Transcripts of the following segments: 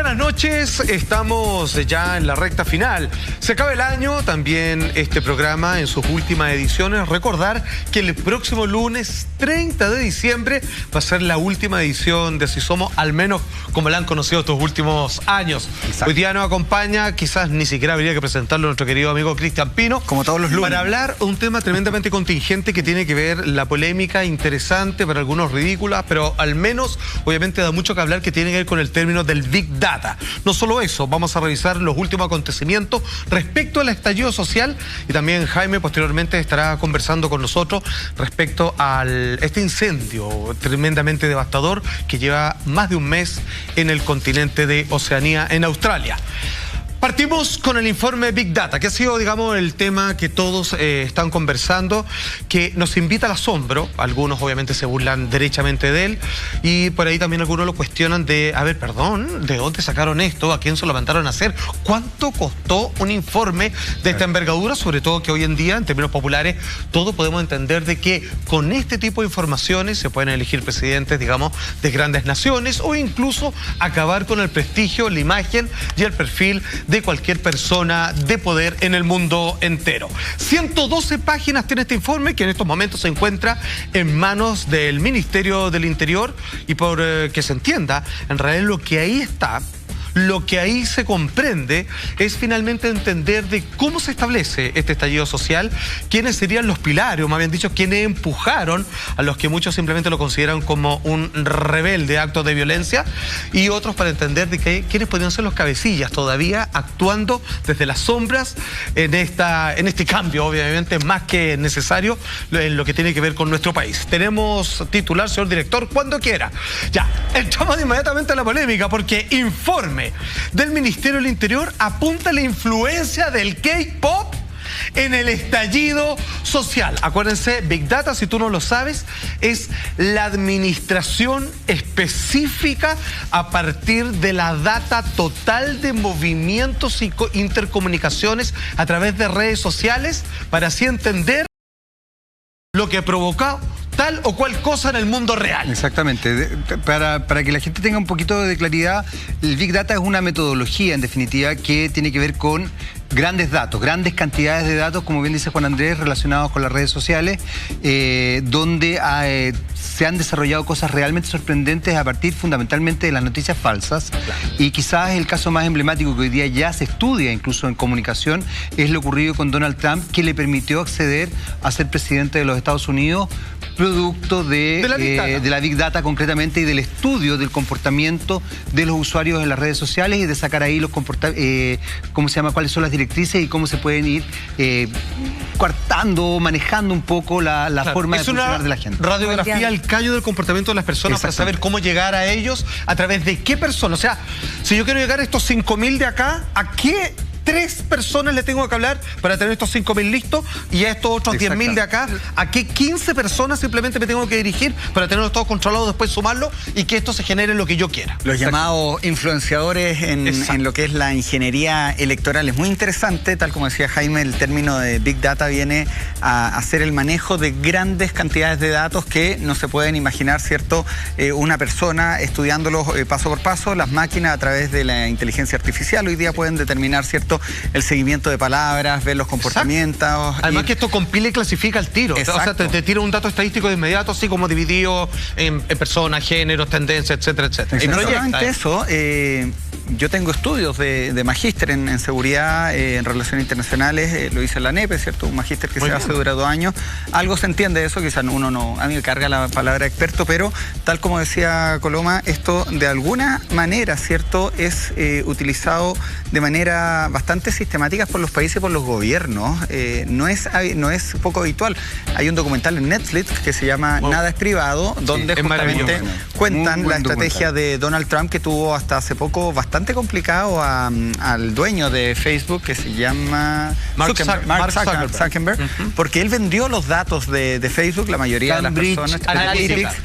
buenas noches, estamos ya en la recta final. Se acaba el año, también este programa en sus últimas ediciones. Recordar que el próximo lunes 30 de diciembre va a ser la última edición de Así Somos, al menos como la han conocido estos últimos años. Exacto. Hoy día nos acompaña, quizás ni siquiera habría que presentarlo, nuestro querido amigo Cristian Pino. Como todos los lunes. Para hablar un tema tremendamente contingente que tiene que ver la polémica, interesante, para algunos ridícula, pero al menos obviamente da mucho que hablar, que tiene que ver con el término del Big Data. No solo eso, vamos a revisar los últimos acontecimientos respecto al estallido social, y también Jaime posteriormente estará conversando con nosotros respecto a este incendio tremendamente devastador que lleva más de un mes en el continente de Oceanía, en Australia. Partimos con el informe Big Data, que ha sido, digamos, el tema que todos están conversando, que nos invita al asombro. Algunos obviamente se burlan derechamente de él, y por ahí también algunos lo cuestionan de, a ver, perdón, ¿de dónde sacaron esto? ¿A quién se lo mandaron a hacer? ¿Cuánto costó un informe de esta envergadura? Sobre todo que hoy en día, en términos populares, todos podemos entender de que con este tipo de informaciones se pueden elegir presidentes, digamos, de grandes naciones, o incluso acabar con el prestigio, la imagen y el perfil de cualquier persona de poder en el mundo entero. 112 páginas tiene este informe, que en estos momentos se encuentra en manos del Ministerio del Interior, y por que se entienda, en realidad lo que ahí está, lo que ahí se comprende es finalmente entender de cómo se establece este estallido social, quiénes serían los pilares, o más bien dicho, quiénes empujaron a los que muchos simplemente lo consideran como un rebelde acto de violencia, y otros para entender de quiénes podrían ser los cabecillas todavía actuando desde las sombras en este cambio, obviamente más que necesario, en lo que tiene que ver con nuestro país. Tenemos titular, señor director, cuando quiera. Ya, entramos inmediatamente a la polémica, porque informe del Ministerio del Interior apunta a la influencia del K-pop en el estallido social. Acuérdense, Big Data, si tú no lo sabes, es la administración específica a partir de la data total de movimientos y intercomunicaciones a través de redes sociales, para así entender lo que ha provocado tal o cual cosa en el mundo real. Exactamente. Para que la gente tenga un poquito de claridad, el Big Data es una metodología, en definitiva, que tiene que ver con grandes datos, grandes cantidades de datos, como bien dice Juan Andrés, relacionados con las redes sociales, donde se han desarrollado cosas realmente sorprendentes a partir fundamentalmente de las noticias falsas. Claro. Y quizás el caso más emblemático que hoy día ya se estudia incluso en comunicación es lo ocurrido con Donald Trump, que le permitió acceder a ser presidente de los Estados Unidos, producto de la Big Data concretamente, y del estudio del comportamiento de los usuarios en las redes sociales, y de sacar ahí los cuáles son las directrices y cómo se pueden ir coartando, manejando un poco la forma de funcionar de la gente. Radiografía al callo del comportamiento de las personas, para saber cómo llegar a ellos, a través de qué personas. O sea, si yo quiero llegar a estos 5.000 de acá, ¿a qué 3 personas le tengo que hablar para tener estos 5.000 listos? Y a estos otros 10.000 de acá, ¿a qué 15 personas simplemente me tengo que dirigir para tenerlos todos controlados, después sumarlo y que esto se genere lo que yo quiera? Los llamados influenciadores en lo que es la ingeniería electoral. Es muy interesante, tal como decía Jaime, el término de Big Data viene a hacer el manejo de grandes cantidades de datos que no se pueden imaginar, ¿cierto? Una persona estudiándolos paso por paso. Las máquinas, a través de la inteligencia artificial, hoy día pueden determinar, ¿cierto?, el seguimiento de palabras, ver los comportamientos. Además que esto compila y clasifica al tiro. Exacto. O sea, te tira un dato estadístico de inmediato, así como dividido en personas, géneros, tendencias, etcétera, etcétera. Y no solamente eso, yo tengo estudios de magíster en seguridad, en relaciones internacionales, lo hice en la NEPE, ¿cierto? Un magíster que se hace dura 2 años. Algo se entiende de eso, quizás uno no, a mí me carga la palabra experto, pero tal como decía Coloma, esto de alguna manera, ¿cierto?, es utilizado de manera bastante sistemática por los países y por los gobiernos. No es poco habitual. Hay un documental en Netflix que se llama Nada es privado, donde justamente cuentan la estrategia de Donald Trump, que tuvo hasta hace poco bastante complicado al dueño de Facebook, que se llama Mark Zuckerberg, porque él vendió los datos de Facebook, la mayoría de las personas.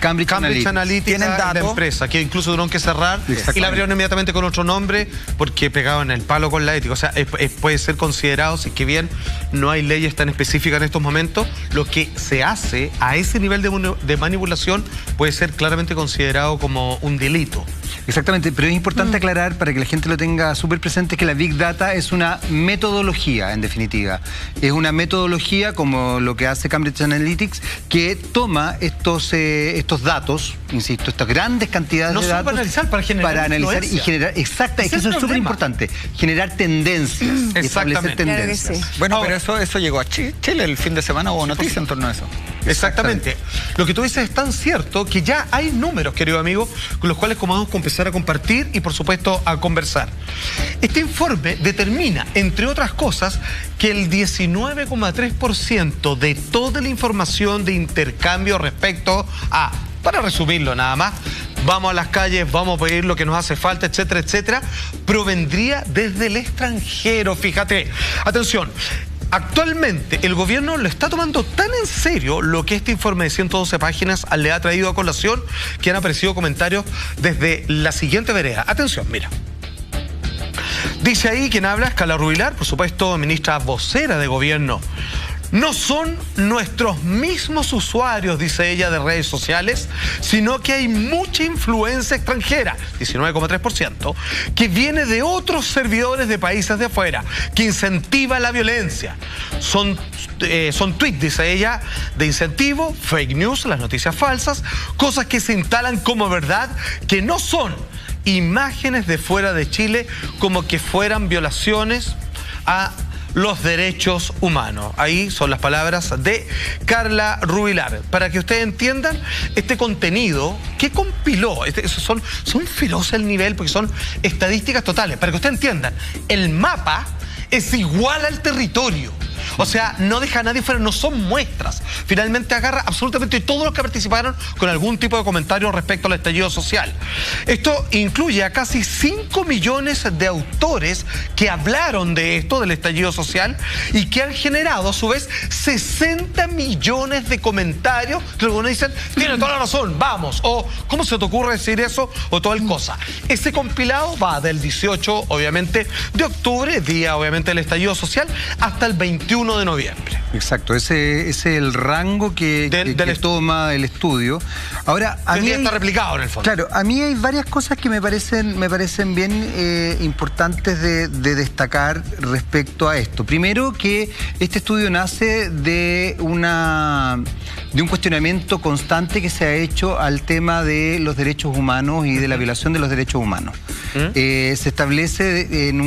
Cambridge Analytica tienen datos, la empresa, que incluso tuvieron que cerrar, y la abrieron inmediatamente con otro nombre, porque pegaban el palo con la ética. O sea, puede ser considerado, si es que bien no hay leyes tan específicas en estos momentos, lo que se hace a ese nivel de manipulación puede ser claramente considerado como un delito. Exactamente, pero es importante aclarar para que la gente lo tenga súper presente que la Big Data es una metodología, en definitiva. Es una metodología como lo que hace Cambridge Analytics, que toma estos datos, insisto, estas grandes cantidades de datos. Para analizar, para analizar y generar, exacto, es que eso es súper importante, generar tendencias, establecer tendencias. Claro que sí. Bueno, pero eso llegó a Chile el fin de semana, hubo noticia en torno a eso. Exactamente. Lo que tú dices es tan cierto que ya hay números, querido amigo, con los cuales vamos a empezar a compartir y, por supuesto, a conversar. Este informe determina, entre otras cosas, que el 19,3% de toda la información de intercambio respecto a, para resumirlo nada más, vamos a las calles, vamos a pedir lo que nos hace falta, etcétera, etcétera, provendría desde el extranjero, fíjate. Atención. Actualmente el gobierno lo está tomando tan en serio lo que este informe de 112 páginas le ha traído a colación que han aparecido comentarios desde la siguiente vereda. Atención, mira. Dice ahí quien habla, Carla Rubilar, por supuesto, ministra vocera de gobierno. No son nuestros mismos usuarios, dice ella, de redes sociales, sino que hay mucha influencia extranjera, 19,3%, que viene de otros servidores de países de afuera, que incentiva la violencia. Son tweets, dice ella, de incentivo, fake news, las noticias falsas, cosas que se instalan como verdad, que no son imágenes de fuera de Chile como que fueran violaciones a los derechos humanos. Ahí son las palabras de Carla Rubilar. Para que ustedes entiendan, este contenido que compiló, son filosos el nivel porque son estadísticas totales. Para que ustedes entiendan, el mapa es igual al territorio. O sea, no deja a nadie fuera, no son muestras. Finalmente agarra absolutamente todos los que participaron con algún tipo de comentario respecto al estallido social. Esto incluye a casi 5 millones de autores que hablaron de esto, del estallido social, y que han generado a su vez 60 millones de comentarios que algunos dicen, tiene toda la razón, vamos, o ¿cómo se te ocurre decir eso? O tal cosa. Ese compilado va del 18, obviamente, de octubre, día obviamente del estallido social, hasta el 21 de noviembre. Exacto, ese es el rango que toma el estudio. Ahora, a mí está replicado en el fondo. Claro, a mí hay varias cosas que me parecen bien importantes de destacar respecto a esto. Primero, que este estudio nace de un cuestionamiento constante que se ha hecho al tema de los derechos humanos y de la violación de los derechos humanos. Se establece en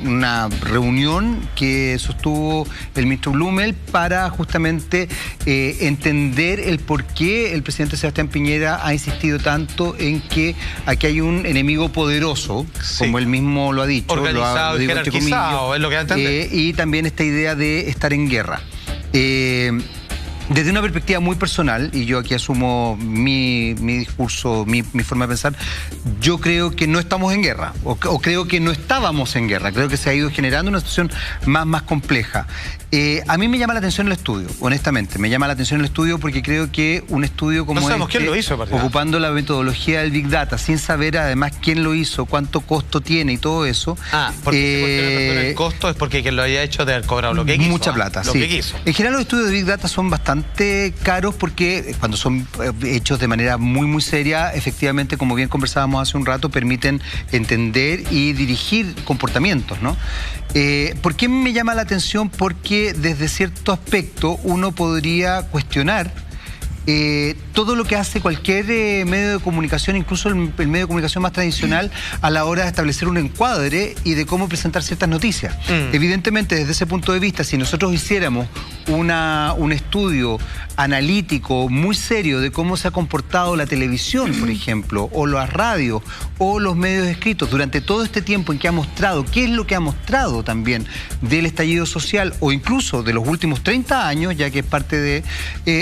una reunión que sostuvo el ministro Blumel para justamente entender el por qué el presidente Sebastián Piñera ha insistido tanto en que aquí hay un enemigo poderoso, como él mismo lo ha dicho, organizado, lo jerarquizado, es lo que entender. Y también esta idea de estar en guerra. Desde una perspectiva muy personal, y yo aquí asumo mi discurso, mi forma de pensar, yo creo que no estamos en guerra, o creo que no estábamos en guerra, creo que se ha ido generando una situación más compleja. A mí me llama la atención el estudio, honestamente, me llama la atención el estudio porque creo que un estudio como quién lo hizo, ocupando la metodología del Big Data, sin saber además quién lo hizo, cuánto costo tiene y todo eso. Porque el costo es porque quien lo haya hecho de haber cobrado lo que quiso. Mucha plata, lo que quiso. En general los estudios de Big Data son bastante caros porque cuando son hechos de manera muy seria, efectivamente, como bien conversábamos hace un rato, permiten entender y dirigir comportamientos, ¿no? ¿Por qué me llama la atención? Porque desde cierto aspecto uno podría cuestionar todo lo que hace cualquier medio de comunicación, incluso el medio de comunicación más tradicional, a la hora de establecer un encuadre y de cómo presentar ciertas noticias. Evidentemente, desde ese punto de vista, si nosotros hiciéramos un estudio analítico muy serio de cómo se ha comportado la televisión, por ejemplo, o las radios, o los medios escritos durante todo este tiempo en que ha mostrado, qué es lo que ha mostrado también del estallido social, o incluso de los últimos 30 años, ya que es parte de,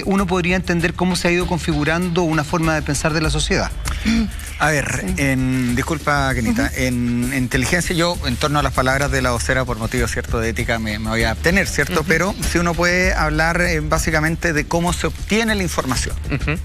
uno podría entender cómo se ha ido configurando una forma de pensar de la sociedad. A ver, disculpa, Kenita, en inteligencia yo, en torno a las palabras de la vocera, por motivos, ¿cierto?, de ética, me voy a abstener, ¿cierto? Pero sí uno puede hablar básicamente de cómo se obtiene la información.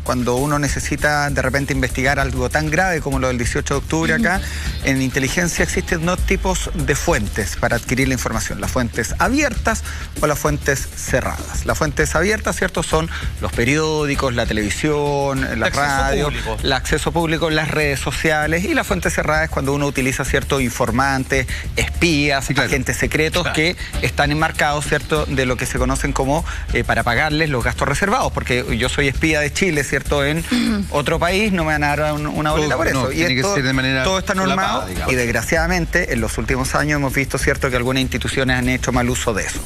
Cuando uno necesita de repente investigar algo tan grave como lo del 18 de octubre acá, en inteligencia existen dos tipos de fuentes para adquirir la información: las fuentes abiertas o las fuentes cerradas. Las fuentes abiertas, ¿cierto?, son los periódicos, la televisión, la radio, el acceso público, las redes sociales, y la fuente cerrada es cuando uno utiliza, ¿cierto?, informantes, espías, agentes secretos que están enmarcados, ¿cierto?, de lo que se conocen como para pagarles los gastos reservados, porque yo soy espía de Chile, ¿cierto?, en otro país, no me van a dar una boleta por eso. Y esto, todo está normado, y desgraciadamente en los últimos años hemos visto, ¿cierto?, que algunas instituciones han hecho mal uso de eso.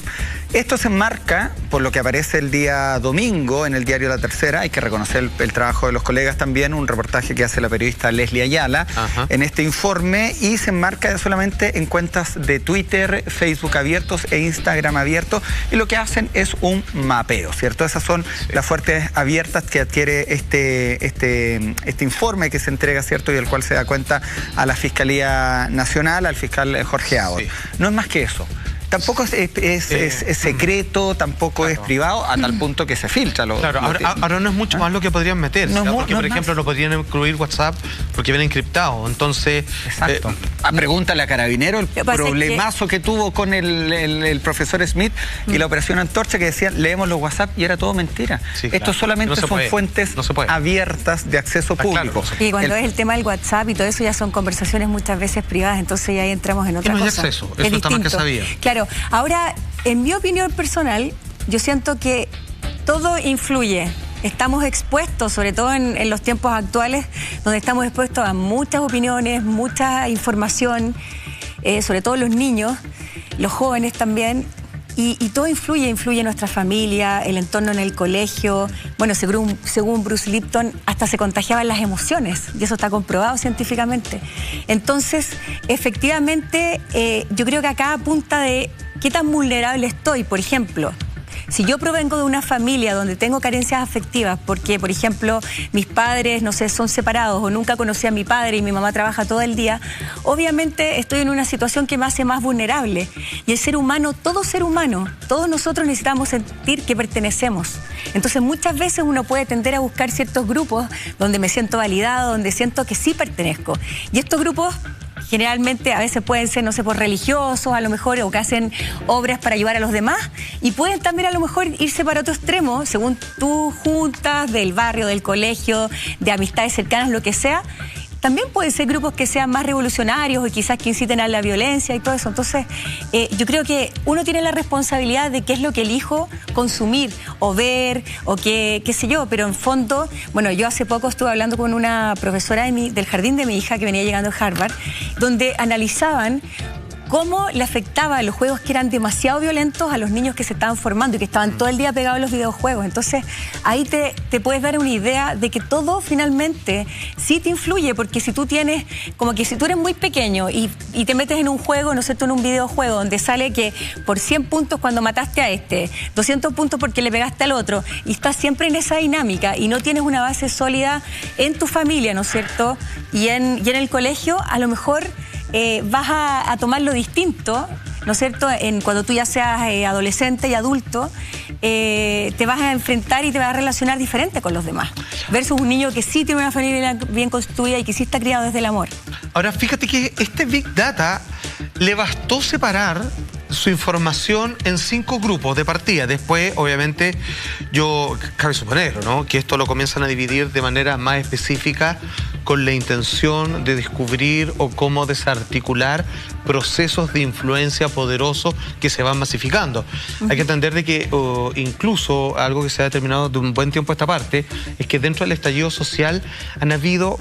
Esto se enmarca por lo que aparece el día domingo en el diario La Tercera. Hay que reconocer el trabajo de los colegas también, un reportaje que hace la periodista Leslie Ayala en este informe, y se enmarca solamente en cuentas de Twitter, Facebook abiertos e Instagram abiertos, y lo que hacen es un mapeo, ¿cierto? Esas son las fuentes abiertas que adquiere este informe que se entrega, ¿cierto?, y del cual se da cuenta a la Fiscalía Nacional, al fiscal Jorge Abbott. No es más que eso. Tampoco es secreto, tampoco es privado, a tal punto que se filtra. Ahora no es mucho más lo que podrían meter, porque por ejemplo no podrían incluir WhatsApp porque viene encriptado, entonces... Exacto. Pregúntale a Carabinero el problemazo que tuvo con el profesor Smith y la operación Antorcha, que decían, leemos los WhatsApp, y era todo mentira. Esto solamente son fuentes abiertas de acceso público. Y cuando es el tema del WhatsApp y todo eso, ya son conversaciones muchas veces privadas, entonces ya ahí entramos en otra cosa. No hay acceso, eso está más que sabía. Claro. Ahora, en mi opinión personal, yo siento que todo influye. Estamos expuestos, sobre todo en los tiempos actuales, donde estamos expuestos a muchas opiniones, mucha información, sobre todo los niños, los jóvenes también, y todo influye en nuestra familia, el entorno en el colegio. Bueno, según Bruce Lipton, hasta se contagiaban las emociones, y eso está comprobado científicamente. Entonces, efectivamente, yo creo que acá apunta de qué tan vulnerable estoy. Por ejemplo, si yo provengo de una familia donde tengo carencias afectivas, porque, por ejemplo, mis padres, no sé, son separados, o nunca conocí a mi padre y mi mamá trabaja todo el día, obviamente estoy en una situación que me hace más vulnerable. Y el ser humano, todos nosotros necesitamos sentir que pertenecemos. Entonces, muchas veces uno puede tender a buscar ciertos grupos donde me siento validado, donde siento que sí pertenezco. Y estos grupos generalmente a veces pueden ser, no sé, por religiosos a lo mejor, o que hacen obras para ayudar a los demás, y pueden también a lo mejor irse para otro extremo, según tus juntas del barrio, del colegio, de amistades cercanas, lo que sea. También pueden ser grupos que sean más revolucionarios y quizás que inciten a la violencia y todo eso. Entonces, yo creo que uno tiene la responsabilidad de qué es lo que elijo consumir o ver o qué sé yo, pero en fondo, bueno, yo hace poco estuve hablando con una profesora del jardín de mi hija que venía llegando a Harvard, donde analizaban cómo le afectaba a los juegos que eran demasiado violentos a los niños que se estaban formando y que estaban todo el día pegados a los videojuegos. Entonces, ahí te puedes dar una idea de que todo finalmente sí te influye, porque si tú tienes, como que si tú eres muy pequeño y te metes en un juego, ¿no es cierto?, en un videojuego donde sale que por 100 puntos cuando mataste a este, 200 puntos porque le pegaste al otro, y estás siempre en esa dinámica y no tienes una base sólida en tu familia, ¿no es cierto?, y en el colegio, a lo mejor vas a tomarlo distinto, ¿no es cierto? Cuando tú ya seas adolescente y adulto, te vas a enfrentar y te vas a relacionar diferente con los demás, versus un niño que sí tiene una familia bien construida y que sí está criado desde el amor. Ahora, fíjate que este Big Data le bastó separar su información en 5 grupos de partida. Después, obviamente, cabe suponer, ¿no?, que esto lo comienzan a dividir de manera más específica con la intención de descubrir o cómo desarticular procesos de influencia poderosos que se van masificando. Hay que entender de que incluso algo que se ha determinado de un buen tiempo a esta parte es que dentro del estallido social han habido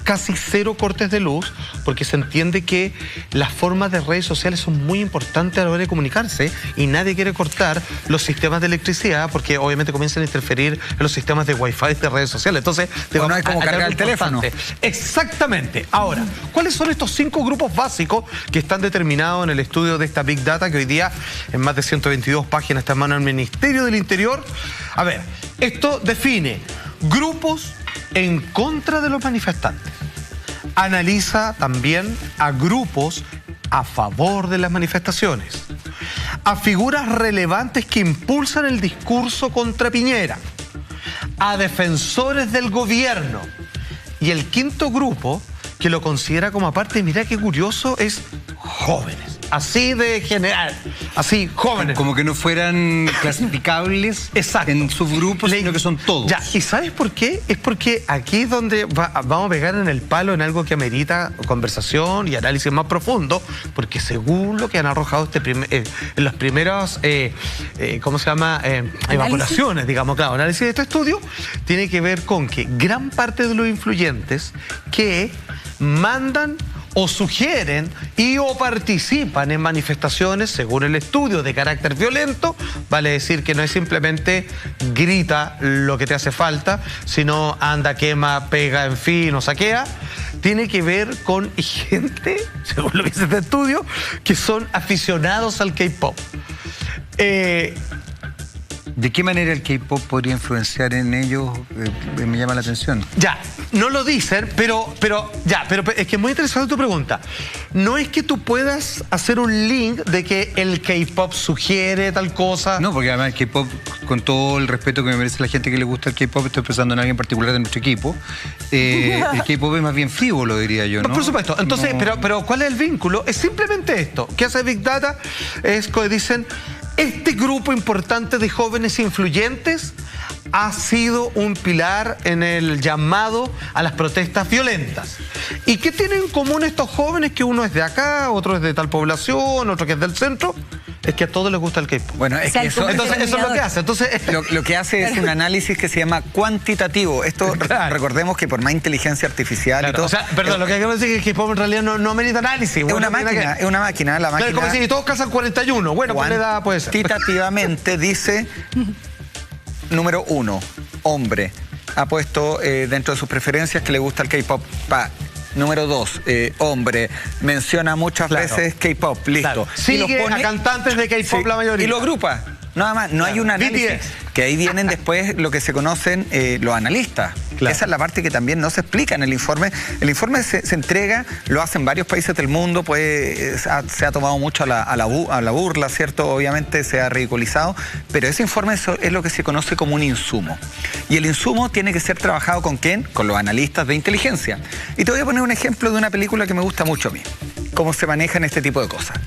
casi 0 cortes de luz, porque se entiende que las formas de redes sociales son muy importantes a la hora de comunicarse y nadie quiere cortar los sistemas de electricidad porque obviamente comienzan a interferir en los sistemas de Wi-Fi de redes sociales. Entonces, no hay como cargar el teléfono. Exactamente. Ahora, ¿cuáles son estos 5 grupos básicos que están determinados en el estudio de esta Big Data que hoy día en más de 122 páginas está en mano del Ministerio del Interior? A ver, esto define grupos en contra de los manifestantes. Analiza también a grupos a favor de las manifestaciones, a figuras relevantes que impulsan el discurso contra Piñera, a defensores del gobierno. Y el quinto grupo, que lo considera como aparte, mira qué curioso, es jóvenes. Así de general, así, jóvenes. Como que no fueran clasificables en subgrupos, sino que son todos. Ya, ¿y sabes por qué? Es porque aquí es donde vamos a pegar en el palo en algo que amerita conversación y análisis más profundo, porque según lo que han arrojado en los primeros, ¿cómo se llama? Evaluaciones, digamos, claro, análisis de este estudio, tiene que ver con que gran parte de los influyentes que mandan o sugieren o participan en manifestaciones, según el estudio, de carácter violento, vale decir que no es simplemente grita lo que te hace falta, sino anda, quema, pega, en fin, o saquea. Tiene que ver con gente, según lo que dice este estudio, que son aficionados al K-pop. ¿De qué manera el K-pop podría influenciar en ellos? Me llama la atención. Ya, no lo dicen, pero es que es muy interesante tu pregunta. No es que tú puedas hacer un link de que el K-pop sugiere tal cosa. No, porque además el K-pop, con todo el respeto que me merece la gente que le gusta el K-pop, estoy pensando en alguien particular de nuestro equipo, el K-pop es más bien frívolo, diría yo, ¿no? Por supuesto. Entonces, no. pero ¿cuál es el vínculo? Es simplemente esto. ¿Qué hace Big Data? Es que dicen, este grupo importante de jóvenes influyentes ha sido un pilar en el llamado a las protestas violentas. ¿Y qué tienen en común estos jóvenes? Que uno es de acá, otro es de tal población, otro que es del centro. Es que a todos les gusta el K-pop. Bueno, es que eso es lo que hace. Entonces, lo que hace es un análisis que se llama cuantitativo. Esto, recordemos que por más inteligencia artificial y todo... O sea, perdón, lo que quiero decir es que el K-pop en realidad no merita análisis. Es una máquina, es una máquina. La máquina... Es como si todos calzan 41. Bueno, pues le da, pues... Cuantitativamente dice... Número 1, hombre. Ha puesto dentro de sus preferencias que le gusta el K-pop. Número 2, hombre. Menciona muchas veces K-pop. Listo. Claro. Sigue a cantantes de K-pop la mayoría. Y lo agrupa. Nada más. No hay un análisis. Que ahí vienen después lo que se conocen los analistas. Claro. Esa es la parte que también no se explica en el informe. El informe se entrega, lo hacen varios países del mundo, pues se ha tomado mucho a la burla, ¿cierto? Obviamente se ha ridiculizado, pero ese informe es lo que se conoce como un insumo. Y el insumo tiene que ser trabajado ¿con quién? Con los analistas de inteligencia. Y te voy a poner un ejemplo de una película que me gusta mucho a mí. Cómo se manejan este tipo de cosas.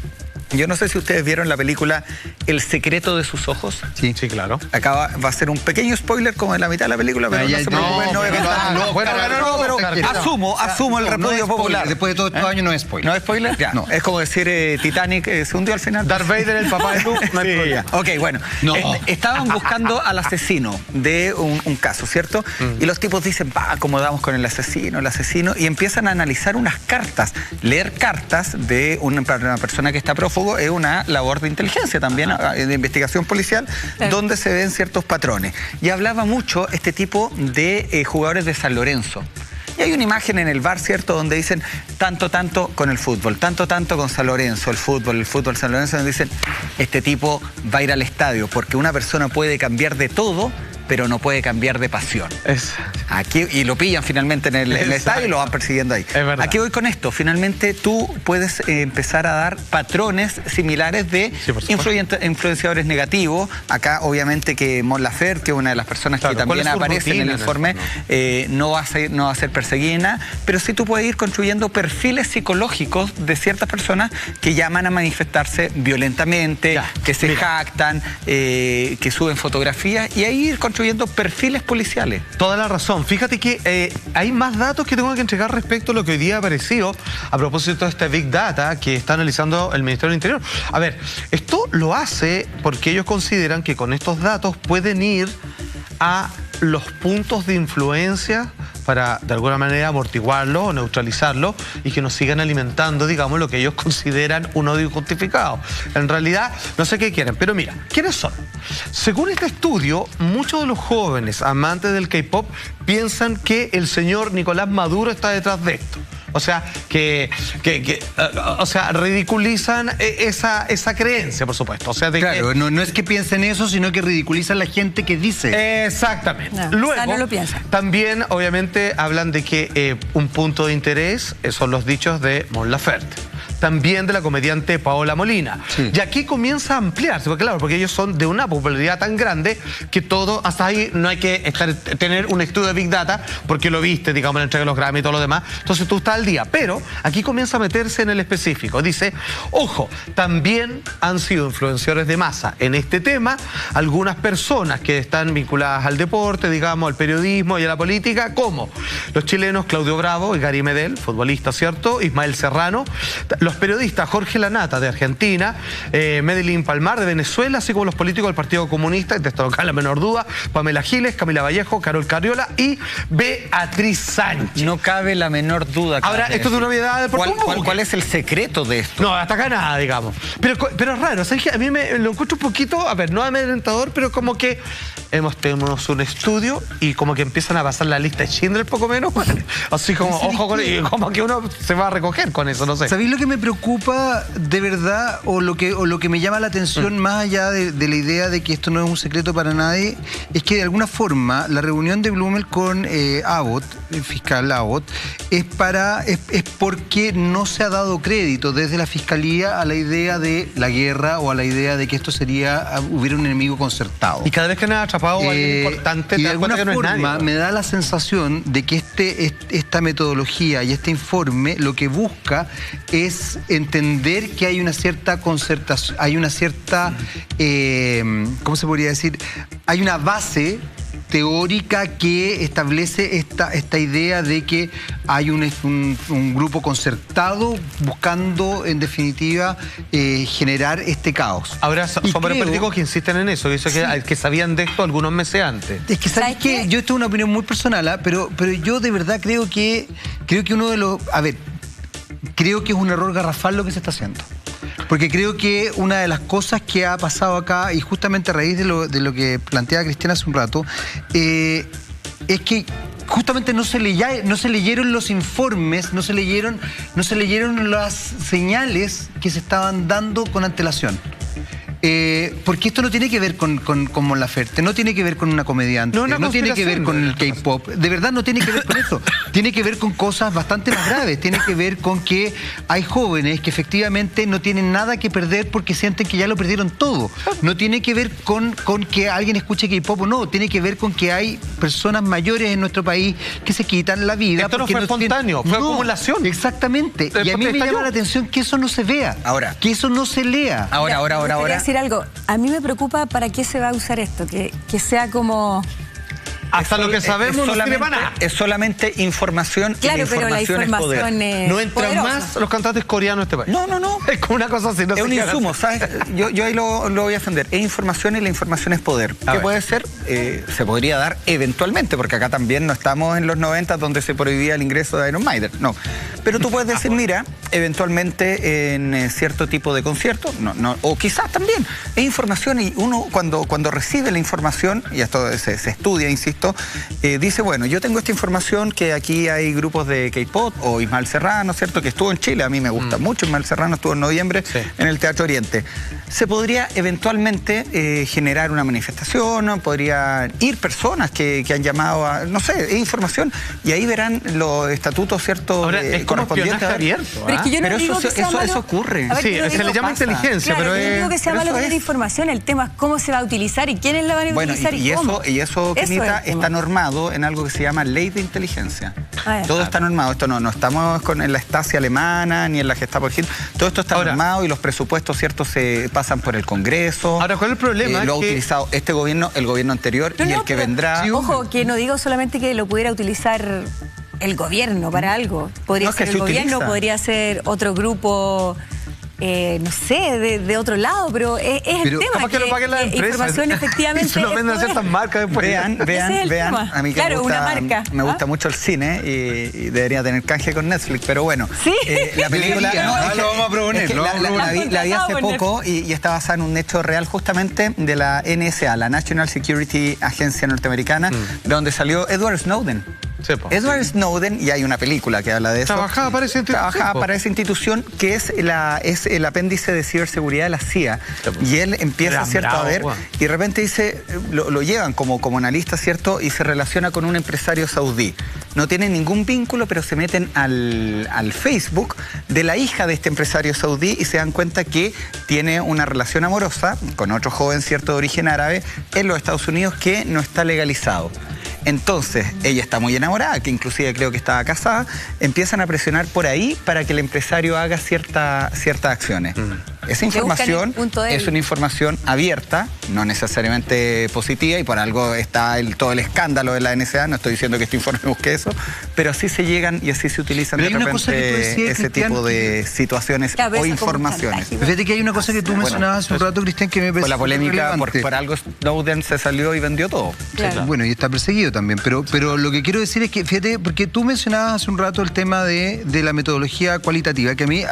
Yo no sé si ustedes vieron la película El secreto de sus ojos. Sí, sí, claro. Acá va a ser un pequeño spoiler como de la mitad de la película, pero no se preocupen, no voy a contar. Pero asumo el repudio popular. Después de todos estos años no es spoiler. ¿No es spoiler? Ya. No, es como decir Titanic se hundió al final. Darth Vader, el papá de Luke, no hay problema. Ok, bueno. No. Estaban buscando al asesino de un caso, ¿cierto? Y los tipos dicen, ¿cómo damos con el asesino? Y empiezan a analizar unas cartas. Leer cartas de una persona que está prófugo es una labor de inteligencia también, de investigación policial, donde se ven ciertos patrones. Y hablaba mucho este tipo de jugadores de San Lorenzo. Y hay una imagen en el bar, ¿cierto?, donde dicen tanto con el fútbol, tanto con San Lorenzo, el fútbol, San Lorenzo, donde dicen, este tipo va a ir al estadio, porque una persona puede cambiar de todo, pero no puede cambiar de pasión. Aquí, y lo pillan finalmente en el estadio y lo van persiguiendo ahí. Aquí voy con esto. Finalmente tú puedes empezar a dar patrones similares de influenciadores negativos. Acá obviamente que Mon Laferte, que es una de las personas que también aparece en el informe, no va a ser perseguida, pero sí tú puedes ir construyendo perfiles psicológicos de ciertas personas que llaman a manifestarse violentamente, que se jactan, que suben fotografías, y ahí ir construyendo perfiles policiales. Toda la razón. Fíjate que hay más datos que tengo que entregar respecto a lo que hoy día ha aparecido a propósito de este Big Data que está analizando el Ministerio del Interior. A ver, esto lo hace porque ellos consideran que con estos datos pueden ir a los puntos de influencia para, de alguna manera, amortiguarlo o neutralizarlo y que nos sigan alimentando, digamos, lo que ellos consideran un odio injustificado. En realidad, no sé qué quieren, pero mira, ¿quiénes son? Según este estudio, muchos de los jóvenes amantes del K-pop piensan que el señor Nicolás Maduro está detrás de esto. O sea, o sea, ridiculizan esa creencia, por supuesto. O sea, claro, no es que piensen eso, sino que ridiculizan a la gente que dice. Exactamente. No, Luego, no lo piensa. también, obviamente, hablan de que un punto de interés son los dichos de Mon Laferte. También de la comediante Paola Molina. Sí. Y aquí comienza a ampliarse, porque claro, porque ellos son de una popularidad tan grande que todo, hasta ahí no hay que tener un estudio de Big Data, porque lo viste, digamos, en la entrega de los Grammy y todo lo demás, entonces tú estás al día. Pero aquí comienza a meterse en el específico. Dice, ojo, también han sido influenciadores de masa en este tema algunas personas que están vinculadas al deporte, digamos, al periodismo y a la política, como los chilenos Claudio Bravo y Gary Medel, futbolista, ¿cierto? Ismael Serrano, los periodistas Jorge Lanata de Argentina, Medellín Palmar de Venezuela, así como los políticos del Partido Comunista, y de esto no cabe la menor duda, Pamela Giles, Camila Vallejo, Carol Carriola y Beatriz Sánchez. No cabe la menor duda. Ahora, esto es de una novedad. ¿Cuál es el secreto de esto? No, hasta acá nada, digamos. Pero es raro, ¿sabes qué? A mí me lo encuentro un poquito, a ver, no amedrentador, pero como que tenemos un estudio y como que empiezan a pasar la lista de Schindler poco menos, así como, ojo, y como que uno se va a recoger con eso, no sé. ¿Sabéis lo que me preocupa de verdad o lo que me llama la atención más allá de la idea de que esto no es un secreto para nadie? Es que de alguna forma la reunión de Blumel con Abbott, el fiscal Abbott, es porque no se ha dado crédito desde la fiscalía a la idea de la guerra o a la idea de que esto hubiera un enemigo concertado. Y cada vez que han atrapado a alguien importante, y te de das cuenta alguna que no es forma nadie. me da la sensación de que esta metodología y este informe lo que busca es entender que hay una cierta concertación, hay una cierta, ¿cómo se podría decir? Hay una base teórica que establece esta idea de que hay un grupo concertado buscando, en definitiva, generar este caos. Ahora, son varios políticos que insisten en eso, que dicen que sabían de esto algunos meses antes. Es que, ¿sabes qué? Yo esto es una opinión muy personal, pero yo de verdad creo que uno de los... A ver, creo que es un error garrafal lo que se está haciendo. Porque creo que una de las cosas que ha pasado acá, y justamente a raíz de lo que planteaba Cristiana hace un rato, es que justamente no se leyeron los informes, no se leyeron las señales que se estaban dando con antelación. Porque esto no tiene que ver con Mon Laferte, no tiene que ver con una comediante, no tiene que ver con el K-pop, de verdad no tiene que ver con eso, tiene que ver con cosas bastante más graves, tiene que ver con que hay jóvenes que efectivamente no tienen nada que perder porque sienten que ya lo perdieron todo, no tiene que ver con que alguien escuche K-pop o no, tiene que ver con que hay personas mayores en nuestro país que se quitan la vida. Esto no fue espontáneo, fue acumulación. Exactamente, y a mí me llama la atención que eso no se vea, que eso no se lea. Ahora. Decir algo, a mí me preocupa para qué se va a usar esto, que sea como... Hasta lo que sabemos no sirve para nada. Es solamente información, claro, y la información pero la información es poder. No entran más los cantantes coreanos en este país. No. Es como una cosa así. No es un insumo, ¿sabes? Yo ahí lo voy a defender. Es información y la información es poder. ¿Qué puede ser? Se podría dar eventualmente, porque acá también no estamos en los 90 donde se prohibía el ingreso de Iron Maiden. No. Pero tú puedes decir, mira, eventualmente en cierto tipo de concierto, o quizás también, es información y uno cuando recibe la información, y esto se estudia, insisto, dice, bueno, yo tengo esta información que aquí hay grupos de K-pop o Ismael Serrano, ¿cierto? Que estuvo en Chile, a mí me gusta mucho, Ismael Serrano estuvo en noviembre en el Teatro Oriente. Se podría eventualmente generar una manifestación, podrían ir personas que han llamado a, no sé, es información, y ahí verán los estatutos, ¿cierto? Ahora, es como espionaje abierto. Pero es que yo no digo que sea malo. Eso ocurre. A ver, Sí, se le llama inteligencia, claro, pero yo no digo que sea malo tener es información, el tema es cómo se va a utilizar y quiénes la van a utilizar y cómo. Y eso, Kenita, está normado en algo que se llama ley de inteligencia. Todo está normado. Esto no estamos en la Stasi alemana ni en la Gestapo argentina. Todo esto está normado y los presupuestos, ¿cierto?, se pasan por el Congreso. Ahora, ¿cuál es el problema? Lo ha utilizado este gobierno, el gobierno anterior y el que vendrá. Ojo, que no digo solamente que lo pudiera utilizar el gobierno para algo. Podría ser el gobierno, podría ser otro grupo... no sé, de otro lado, pero es el tema. Que lo paguen las empresas. Información efectivamente. Y se lo venden a ciertas marcas después. Vean. A mí que claro, me gusta mucho el cine y debería tener canje con Netflix, pero bueno. Sí. La película. Lo vamos a proponer. La vi hace poco y está basada en un hecho real justamente de la NSA, la National Security Agencia norteamericana, donde salió Edward Snowden. Sí, po. Edward Snowden, y hay una película que habla de eso. Trabajaba para esa institución. Trabajaba para esa institución que es el apéndice de ciberseguridad de la CIA. Y él empieza, ¿cierto? A ver, y de repente dice, lo llevan como analista, ¿cierto? Y se relaciona con un empresario saudí. No tienen ningún vínculo, pero se meten al Facebook de la hija de este empresario saudí y se dan cuenta que tiene una relación amorosa con otro joven, ¿cierto?, de origen árabe en los Estados Unidos que no está legalizado. Entonces, ella está muy enamorada, que inclusive creo que estaba casada, empiezan a presionar por ahí para que el empresario haga ciertas acciones. Esa información es una información abierta, no necesariamente positiva, y por algo está todo el escándalo de la NSA, no estoy diciendo que este informe busque eso, pero así se llegan y así se utilizan de repente ese tipo de situaciones o informaciones. Fíjate que hay una cosa que tú mencionabas hace un rato, Cristian, que me parece la polémica, por algo Snowden se salió y vendió todo. Claro. Bueno, y está perseguido también, pero lo que quiero decir es que, fíjate, porque tú mencionabas hace un rato el tema de la metodología cualitativa, que a mí,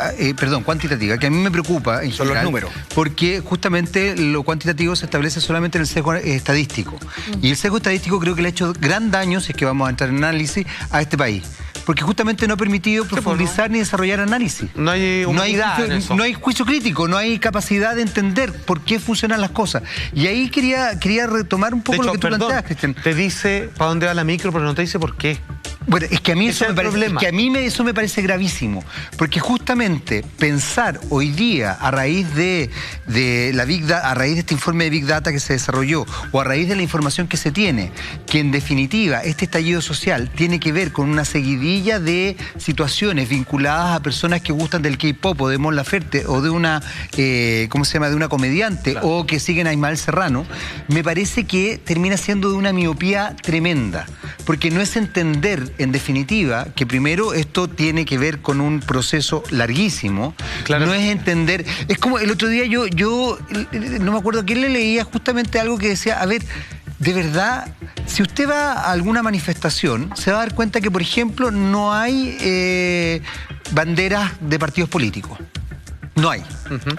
cuantitativa, que a mí me preocupa en Son general, los números. porque justamente lo cuantitativo se establece solamente en el sesgo estadístico. Y el sesgo estadístico creo que le ha hecho gran daño, si es que vamos a entrar en análisis, a este país. Porque justamente no ha permitido profundizar ni desarrollar análisis. No hay juicio crítico, no hay capacidad de entender por qué funcionan las cosas. Y ahí quería retomar un poco lo que tú planteas, Cristian. Te dice para dónde va la micro, pero no te dice por qué. Bueno, es que a mí eso me parece gravísimo, porque justamente pensar hoy día a raíz de la Big Data, a raíz de este informe de Big Data que se desarrolló, o a raíz de la información que se tiene, que en definitiva este estallido social tiene que ver con una seguidilla de situaciones vinculadas a personas que gustan del K-pop o de Mon Laferte o de una, de una comediante, claro, o que siguen a Ismael Serrano, me parece que termina siendo de una miopía tremenda, porque no es entender en definitiva que primero esto tiene que ver con un proceso larguísimo, claro, no es entender, es como el otro día yo no me acuerdo a quién le leía justamente algo que decía, a ver, de verdad, si usted va a alguna manifestación, se va a dar cuenta que, por ejemplo, no hay banderas de partidos políticos. No hay.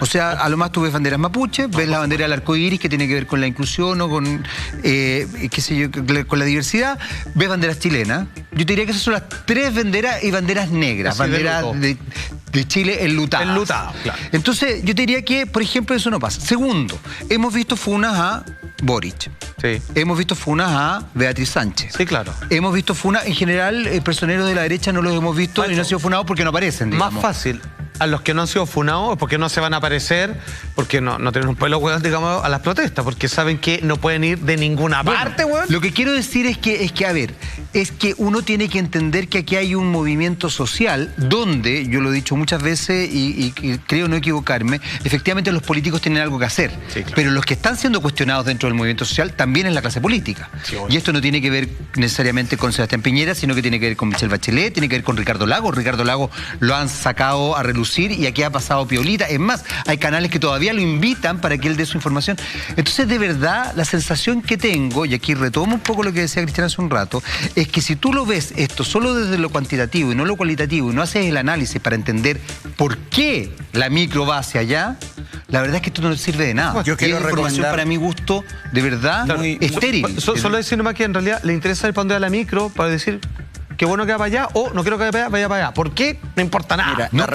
O sea, a lo más tú ves banderas mapuche, ves la bandera del arco iris que tiene que ver con la inclusión o con, qué sé yo, con la diversidad, ves banderas chilenas. Yo te diría que esas son las 3 banderas y banderas negras, banderas de Chile enlutadas. Enlutadas, claro. Entonces, yo te diría que, por ejemplo, eso no pasa. Segundo, hemos visto funas a Boric. Sí. Hemos visto funas a Beatriz Sánchez. Sí, claro. Hemos visto funas, en general, personeros de la derecha no los hemos visto y no han sido funados porque no aparecen, digamos. Más fácil. A los que no han sido funados, porque no se van a aparecer, porque no tienen un pelo, weón, digamos, a las protestas, porque saben que no pueden ir de ninguna parte, weón. Lo que quiero decir es que uno tiene que entender que aquí hay un movimiento social donde, yo lo he dicho muchas veces y creo no equivocarme, efectivamente los políticos tienen algo que hacer, sí, claro, pero los que están siendo cuestionados dentro del movimiento social también es la clase política. Sí, y esto no tiene que ver necesariamente con Sebastián Piñera, sino que tiene que ver con Michelle Bachelet, tiene que ver con Ricardo Lagos. Ricardo Lagos lo han sacado a relucir y aquí ha pasado piolita. Es más, hay canales que todavía lo invitan para que él dé su información. Entonces, de verdad, la sensación que tengo, y aquí retomo un poco lo que decía Cristian hace un rato, es que si tú lo ves esto solo desde lo cuantitativo y no lo cualitativo, y no haces el análisis para entender por qué la micro va hacia allá, la verdad es que esto no sirve de nada. Yo quiero información para mi gusto, de verdad, claro, estéril. Solo decir nomás que en realidad le interesa ir para donde va la micro para decir qué bueno que va para allá, o no quiero que vaya para allá. ¿Por qué? No importa nada. Mira,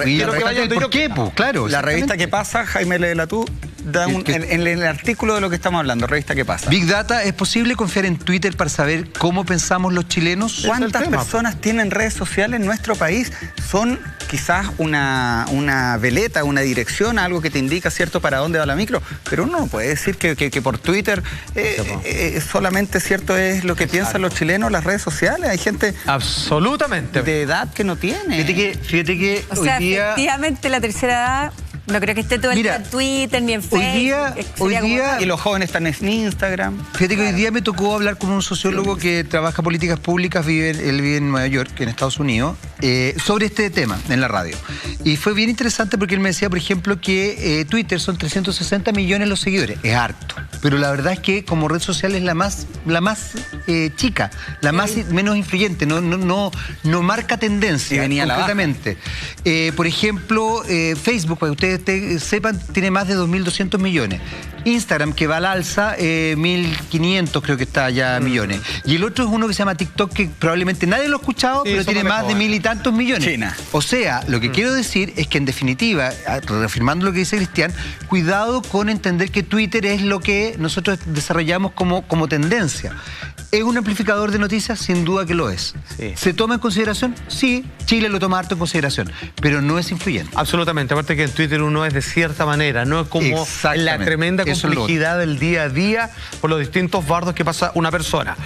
¿por qué? Pues, claro. La revista que pasa, Jaime Ledelatú, da en el artículo de lo que estamos hablando, revista que pasa. Big Data, ¿es posible confiar en Twitter para saber cómo pensamos los chilenos? ¿Cuántas personas tienen redes sociales en nuestro país? Son quizás una veleta, una dirección, algo que te indica, ¿cierto?, para dónde va la micro, pero uno no puede decir que por Twitter solamente, ¿cierto?, es lo que piensan los chilenos, las redes sociales. Hay gente absolutamente de edad que no tiene. Fíjate que o sea, efectivamente la tercera edad no creo que esté todo el día en Twitter ni en Facebook. Hoy día y los jóvenes están en Instagram. Fíjate que hoy día me tocó hablar con un sociólogo que trabaja políticas públicas, él vive en Nueva York, en Estados Unidos, sobre este tema en la radio. Y fue bien interesante porque él me decía, por ejemplo, que Twitter son 360 millones los seguidores. Es harto. Pero la verdad es que como red social es la más chica, la menos influyente, no marca tendencia concretamente. Por ejemplo, Facebook, para que ustedes ustedes sepan, tiene más de 2.200 millones. Instagram, que va al alza, 1.500 creo que está ya millones. Y el otro es uno que se llama TikTok, que probablemente nadie lo ha escuchado, pero tiene más de 1.000 y tantos millones. China. O sea, lo que quiero decir es que en definitiva, reafirmando lo que dice Cristian, cuidado con entender que Twitter es lo que nosotros desarrollamos como tendencia. ¿Es un amplificador de noticias? Sin duda que lo es. Sí. ¿Se toma en consideración? Sí, Chile lo toma harto en consideración, pero no es influyente. Absolutamente, aparte que en Twitter uno es de cierta manera, no es como la tremenda complejidad del día a día por los distintos bardos que pasa una persona.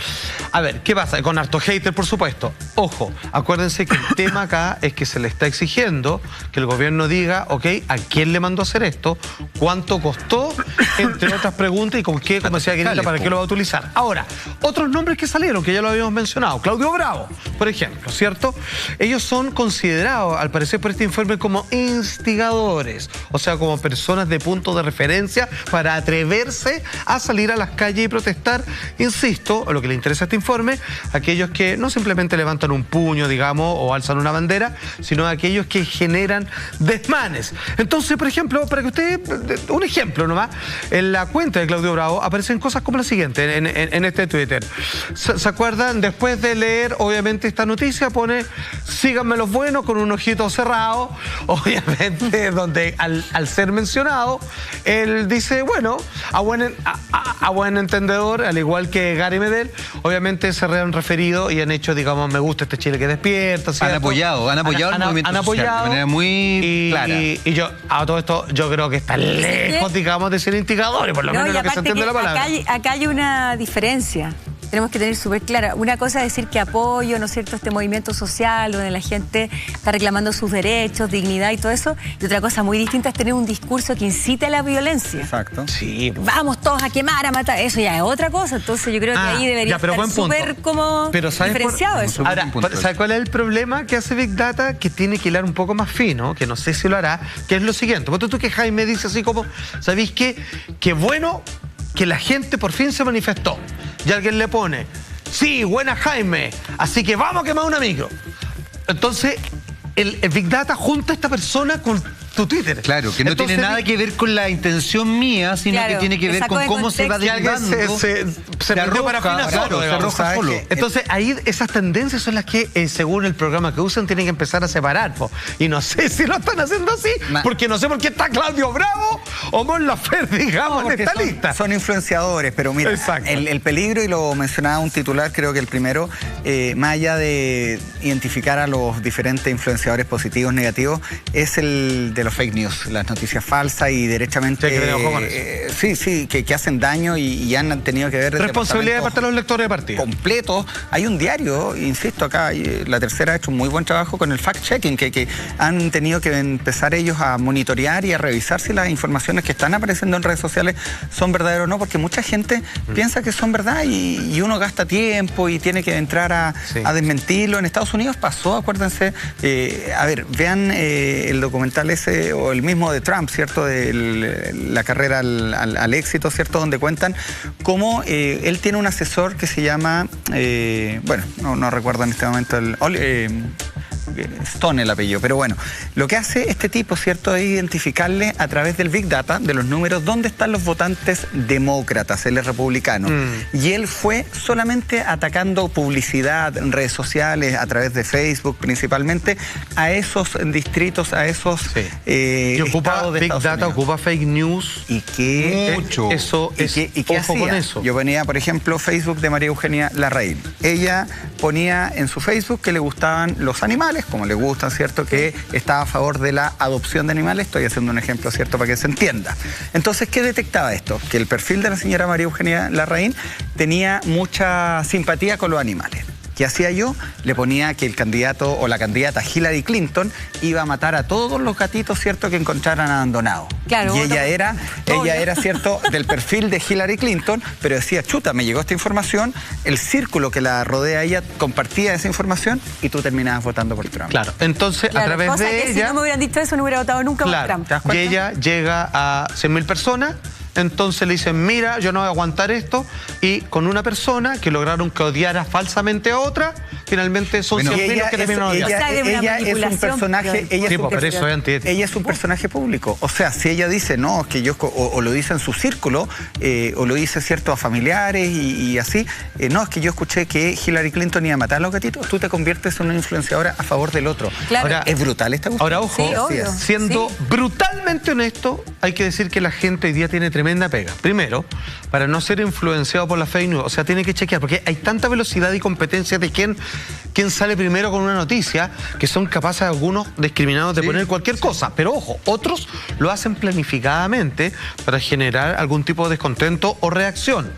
A ver, ¿qué pasa? Con harto hater, por supuesto. Ojo, acuérdense que el tema acá es que se le está exigiendo que el gobierno diga, ok, ¿a quién le mandó a hacer esto? ¿Cuánto costó? Entre otras preguntas, y con qué, como decía Guinita, para qué lo va a utilizar. Ahora, otros nombres que salieron, que ya lo habíamos mencionado. Claudio Bravo, por ejemplo, ¿cierto? Ellos son considerados, al parecer por este informe, como instigadores, o sea, como personas de punto de referencia para atreverse a salir a las calles y protestar, insisto, lo que le interesa a este informe, aquellos que no simplemente levantan un puño, digamos, o alzan una bandera, sino aquellos que generan desmanes. Entonces, por ejemplo, para que usted, un ejemplo nomás, en la cuenta de Claudio Bravo aparecen cosas como la siguiente, en este Twitter. ¿Se acuerdan? Después de leer, obviamente, esta noticia, pone, síganme los buenos, con un ojito cerrado, obviamente, donde al ser mencionado, él dice, bueno, a buen entendedor, al igual que Gary Medel, obviamente se han referido y han hecho, digamos, me gusta este Chile que despierta, ¿cierto? Han apoyado el movimiento social de manera muy clara. Y yo, a todo esto, yo creo que está lejos, digamos, de ser instigadores, por lo menos lo que se entiende la palabra. Acá hay una diferencia. Tenemos que tener súper clara. Una cosa es decir que apoyo, ¿no es cierto?, este movimiento social donde la gente está reclamando sus derechos, dignidad y todo eso. Y otra cosa muy distinta es tener un discurso que incite a la violencia. Exacto. Sí. Vamos todos a quemar, a matar. Eso ya es otra cosa. Entonces yo creo que ahí debería estar súper como diferenciado eso. Ahora, ¿sabes cuál es el problema que hace Big Data? Que tiene que hilar un poco más fino, que no sé si lo hará, que es lo siguiente. Porque tú que Jaime dice así como, ¿sabéis qué? Qué bueno que la gente por fin se manifestó. Y alguien le pone, sí, buena Jaime, así que vamos a quemar una micro. Entonces, el Big Data junta a esta persona con tu Twitter. Claro, que no tiene nada que ver con la intención mía, sino que tiene que ver con cómo se va derivando. Se prendió parafina solo, se arroja solo. Entonces, ahí esas tendencias son las que, según el programa que usan, tienen que empezar a separar. Y no sé si lo están haciendo así, porque no sé por qué está Claudio Bravo o Mon Laferte, digamos, en esta lista. Son influenciadores, pero mira, el peligro, y lo mencionaba un titular, creo que el primero, más allá de identificar a los diferentes influenciadores positivos, negativos, es el de los fake news, las noticias falsas y derechamente que hacen daño y han tenido que ver responsabilidad de parte de los lectores de partido completo. Hay un diario, insisto, acá La Tercera ha hecho un muy buen trabajo con el fact-checking, que han tenido que empezar ellos a monitorear y a revisar si las informaciones que están apareciendo en redes sociales son verdaderas o no, porque mucha gente piensa que son verdad y uno gasta tiempo y tiene que entrar a desmentirlo. En Estados Unidos pasó, acuérdense, a ver, vean el documental ese, o el mismo de Trump, ¿cierto? De la carrera al éxito, ¿cierto? Donde cuentan cómo él tiene un asesor que se llama, bueno, no recuerdo en este momento Stone el apellido, pero bueno, lo que hace este tipo, ¿cierto?, es identificarle a través del Big Data, de los números, dónde están los votantes demócratas, él es republicano. Y él fue solamente atacando publicidad en redes sociales, a través de Facebook principalmente, a esos distritos, a esos y ocupa Big Data, ocupa fake news. ¿Y qué? Mucho. Eso es, ¿y qué ojo hacía? con eso. Yo venía, por ejemplo, Facebook de María Eugenia Larraín. Ella ponía en su Facebook que le gustaban los animales, como le gustan, ¿cierto? Que estaba a favor de la adopción de animales. Estoy haciendo un ejemplo, ¿cierto?, para que se entienda. Entonces, ¿qué detectaba esto? Que el perfil de la señora María Eugenia Larraín tenía mucha simpatía con los animales. ¿Qué hacía yo? Le ponía que el candidato o la candidata Hillary Clinton iba a matar a todos los gatitos, ¿cierto?, que encontraran abandonados. Claro, y ella era, ¿cierto?, del perfil de Hillary Clinton, pero decía, chuta, me llegó esta información, el círculo que la rodea a ella compartía esa información y tú terminabas votando por Trump. Claro, entonces a través de ella... Si no me hubieran dicho eso, no hubiera votado nunca por Trump. ¿Te das cuenta? Y ella llega a 100.000 personas. Entonces le dicen, mira, yo no voy a aguantar esto, y con una persona que lograron que odiara falsamente a otra, finalmente son 100.000 los que terminan odiando. Ella es un personaje, ella es un personaje público. O sea, si ella dice, no, que yo, o lo dice en su círculo, o lo dice cierto a familiares y así, no, es que yo escuché que Hillary Clinton iba a matar a los gatitos, tú te conviertes en una influenciadora a favor del otro. Claro. Ahora, es brutal esta cuestión. Ahora, ojo, Sí, siendo brutalmente honesto, hay que decir que la gente hoy día tiene tremenda pega. Primero, para no ser influenciado por la fake news, o sea, tiene que chequear, porque hay tanta velocidad y competencia de quién sale primero con una noticia, que son capaces algunos discriminados de poner cualquier cosa. Pero ojo, otros lo hacen planificadamente para generar algún tipo de descontento o reacción.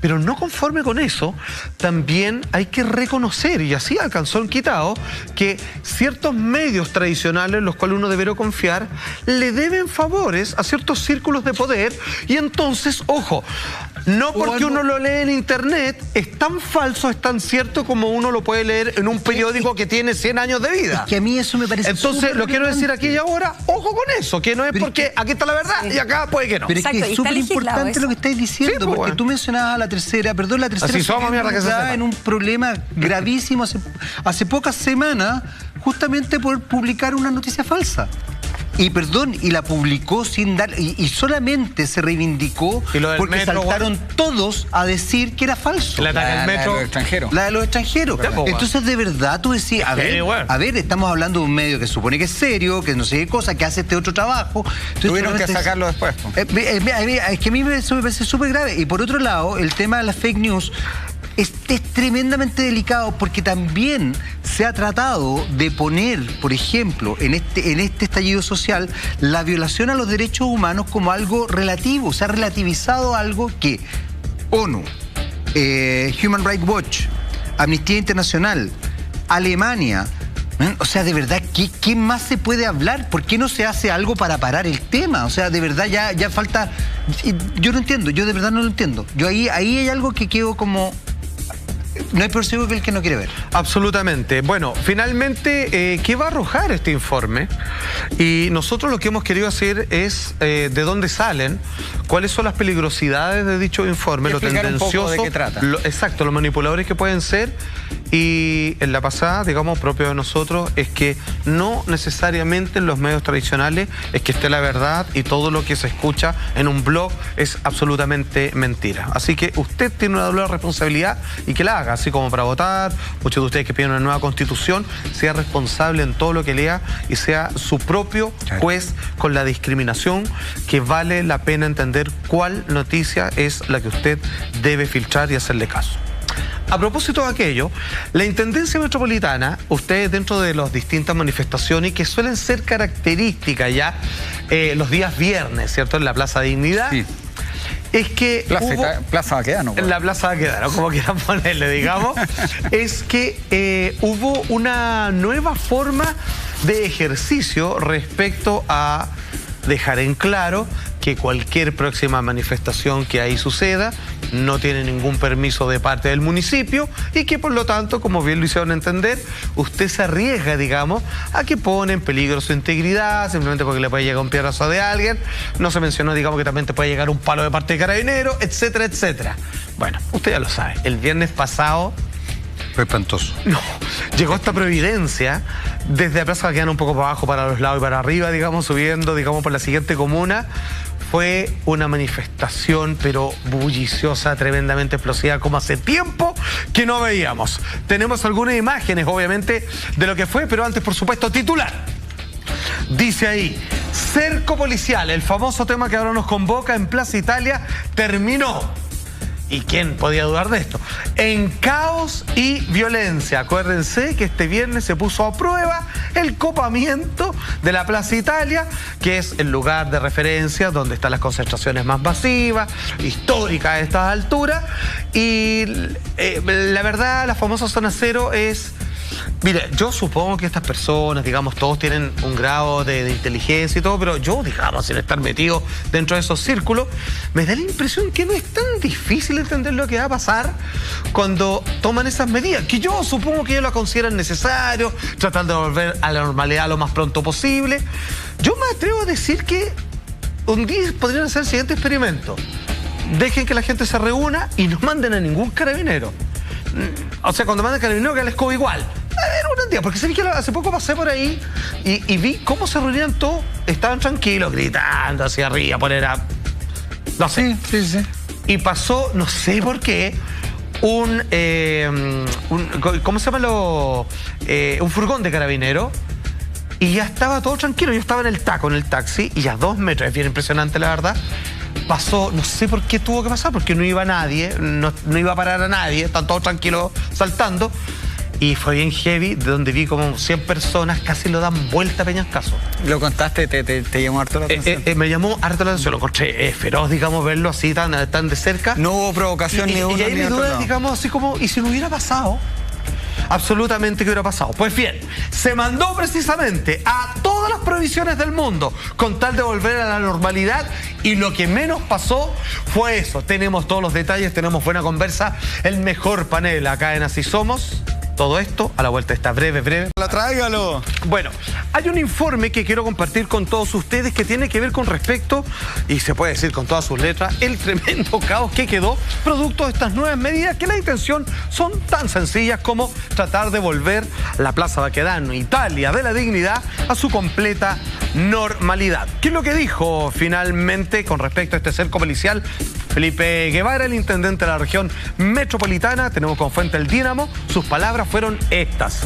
Pero no conforme con eso, también hay que reconocer, y así alcanzó el quitado, que ciertos medios tradicionales, los cuales uno debería confiar, le deben favores a ciertos círculos de poder, y entonces, ojo, no porque uno lo lee en internet es tan falso, es tan cierto como uno lo puede leer en un periódico que tiene 100 años de vida. Es que a mí eso me parece. Entonces, lo quiero decir aquí y ahora, ojo con eso, que no es porque aquí está la verdad y acá puede que no. Pero es que es súper importante lo que estáis diciendo, Sí, pues, porque bueno. tú mencionabas a la tercera, la tercera Así somos, mierda, que se sepa. en un problema gravísimo hace pocas semanas, justamente por publicar una noticia falsa. Y la publicó sin dar, y solamente se reivindicó porque metro, saltaron todos a decir que era falso. La de los extranjeros. La de los extranjeros. Entonces, de verdad, tú decís, a ver, estamos hablando de un medio que supone que es serio, que no sé qué cosa, que hace este otro trabajo. Entonces, tuvieron que sacarlo después. Es que a mí eso me parece súper grave. Y por otro lado, el tema de las fake news es tremendamente delicado, porque también se ha tratado de poner, por ejemplo, en este estallido social, la violación a los derechos humanos como algo relativo. Se ha relativizado algo que ONU, Human Rights Watch, Amnistía Internacional, Alemania... O sea, de verdad, ¿qué más se puede hablar? ¿Por qué no se hace algo para parar el tema? O sea, de verdad ya falta... Yo no entiendo, yo de verdad no lo entiendo. Yo ahí hay algo que quedo como... No hay peor ciego que el que no quiere ver. Absolutamente. Bueno, finalmente, ¿qué va a arrojar este informe? Y nosotros lo que hemos querido hacer es de dónde salen, cuáles son las peligrosidades de dicho informe, lo tendencioso, de qué trata. Exacto, los manipuladores que pueden ser. Y en la pasada, digamos, propio de nosotros, es que no necesariamente en los medios tradicionales es que esté la verdad, y todo lo que se escucha en un blog es absolutamente mentira. Así que usted tiene una doble responsabilidad y que la haga, así como para votar. Muchos de ustedes que piden una nueva constitución, sea responsable en todo lo que lea y sea su propio juez con la discriminación, que vale la pena entender cuál noticia es la que usted debe filtrar y hacerle caso. A propósito de aquello, la Intendencia Metropolitana, ustedes dentro de las distintas manifestaciones que suelen ser características ya los días viernes, ¿cierto? En la Plaza Dignidad. Sí. Es que Plaza Baquedano. En la Plaza Baquedano, como quieran ponerle, digamos. Es que hubo una nueva forma de ejercicio respecto a dejar en claro que cualquier próxima manifestación que ahí suceda no tiene ningún permiso de parte del municipio, y que por lo tanto, como bien lo hicieron entender, usted se arriesga, digamos, a que pone en peligro su integridad simplemente porque le puede llegar un pierrazo de alguien. No se mencionó, digamos, que también te puede llegar un palo de parte de Carabineros, etcétera, etcétera. Bueno, usted ya lo sabe, el viernes pasado fue espantoso. No, llegó esta providencia desde la Plaza Baquedano un poco para abajo, para los lados y para arriba, digamos, subiendo, digamos, por la siguiente comuna. Fue una manifestación, pero bulliciosa, tremendamente explosiva, como hace tiempo que no veíamos. Tenemos algunas imágenes, obviamente, de lo que fue, pero antes, por supuesto, titular. Dice ahí, cerco policial, el famoso tema que ahora nos convoca en Plaza Italia, terminó. ¿Y quién podía dudar de esto? En caos y violencia. Acuérdense que este viernes se puso a prueba el copamiento de la Plaza Italia, que es el lugar de referencia donde están las concentraciones más masivas, históricas a estas alturas. Y la verdad, la famosa zona cero es... Mire, yo supongo que estas personas, digamos, todos tienen un grado de inteligencia y todo, pero yo, digamos, sin estar metido dentro de esos círculos, me da la impresión que no es tan difícil entender lo que va a pasar cuando toman esas medidas, que yo supongo que ellos lo consideran necesario, tratando de volver a la normalidad lo más pronto posible. Yo me atrevo a decir que un día podrían hacer el siguiente experimento. Dejen que la gente se reúna y no manden a ningún carabinero. o sea, cuando mandan Carabineros que la escoba igual. Era un día, porque que hace poco pasé por ahí y vi cómo se reunían todos, estaban tranquilos, gritando hacia arriba, no sé. Sí. Y pasó, no sé por qué, ¿cómo se llama un furgón de Carabineros? Y ya estaba todo tranquilo. Yo estaba en el taxi, y a 2 metros, es bien impresionante la verdad, pasó, no sé por qué tuvo que pasar, porque no iba nadie, no iba a parar a nadie, están todos tranquilos saltando. Y fue bien heavy, de donde vi como 100 personas casi lo dan vuelta a Peñascaso. ¿Lo contaste? ¿Te llamó harto la atención? Me llamó harto la atención, lo encontré feroz, digamos, verlo así tan de cerca. No hubo provocación ni uno y ahí ni mi otro, duda, no. digamos, así como, ¿y si no hubiera pasado? Absolutamente que hubiera pasado. Pues bien, se mandó precisamente a todas las prohibiciones del mundo con tal de volver a la normalidad, y lo que menos pasó fue eso. Tenemos todos los detalles, tenemos buena conversa, el mejor panel acá en Así Somos. Todo esto a la vuelta de esta breve. ¡Tráigalo! Bueno, hay un informe que quiero compartir con todos ustedes que tiene que ver con respecto, y se puede decir con todas sus letras, el tremendo caos que quedó producto de estas nuevas medidas, que la intención son tan sencillas como tratar de volver la Plaza Baquedano, Italia de la Dignidad, a su completa normalidad. ¿Qué es lo que dijo finalmente con respecto a este cerco policial Felipe Guevara, el intendente de la región metropolitana? Tenemos como fuente el Dínamo. Sus palabras fueron estas: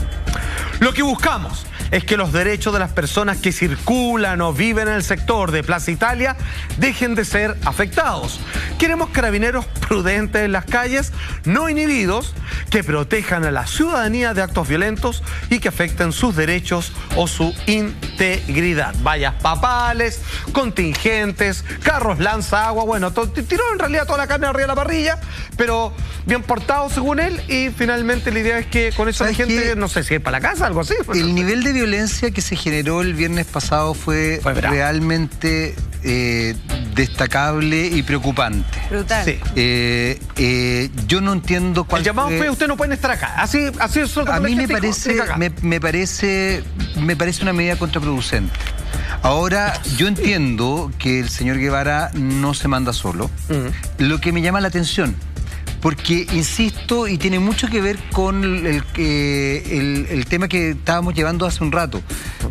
lo que buscamos es que los derechos de las personas que circulan o viven en el sector de Plaza Italia dejen de ser afectados. Queremos carabineros prudentes en las calles, no inhibidos, que protejan a la ciudadanía de actos violentos y que afecten sus derechos o su integridad. Vallas papales, contingentes, carros lanza agua, bueno, tiró en realidad toda la carne arriba de la parrilla, pero bien portado según él, y finalmente la idea es que con eso la gente, no sé si es para la casa, algo así. El nivel de violencia que se generó el viernes pasado fue realmente destacable y preocupante. Brutal. Sí. Yo no entiendo cuál. El llamado fue: ustedes no pueden estar acá. Así es. A mí me parece una medida contraproducente. Ahora, yo entiendo que el señor Guevara no se manda solo. Lo que me llama la atención, porque, insisto, y tiene mucho que ver con el tema que estábamos llevando hace un rato.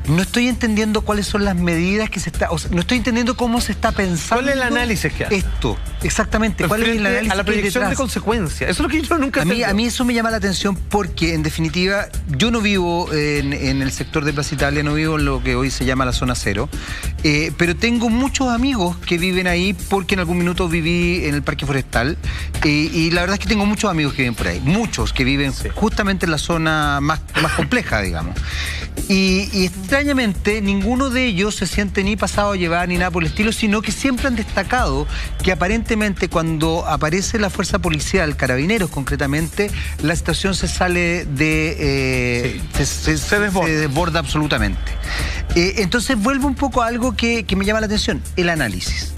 No estoy entendiendo cuáles son las medidas que se está... O sea, no estoy entendiendo cómo se está pensando... ¿Cuál es el análisis que hace? Esto, exactamente. ¿Cuál es el análisis a la proyección de consecuencias? Eso es lo que yo nunca entendí. A mí eso me llama la atención porque, en definitiva, yo no vivo en el sector de Plaza Italia, no vivo en lo que hoy se llama la zona cero, pero tengo muchos amigos que viven ahí porque en algún minuto viví en el Parque Forestal, y la verdad es que tengo muchos amigos que viven por ahí, muchos que viven justamente en la zona más compleja, digamos. Y extrañamente ninguno de ellos se siente ni pasado a llevar ni nada por el estilo, sino que siempre han destacado que aparentemente cuando aparece la fuerza policial, Carabineros concretamente, la situación se sale de... se desborda absolutamente. Entonces vuelvo un poco a algo que me llama la atención: el análisis.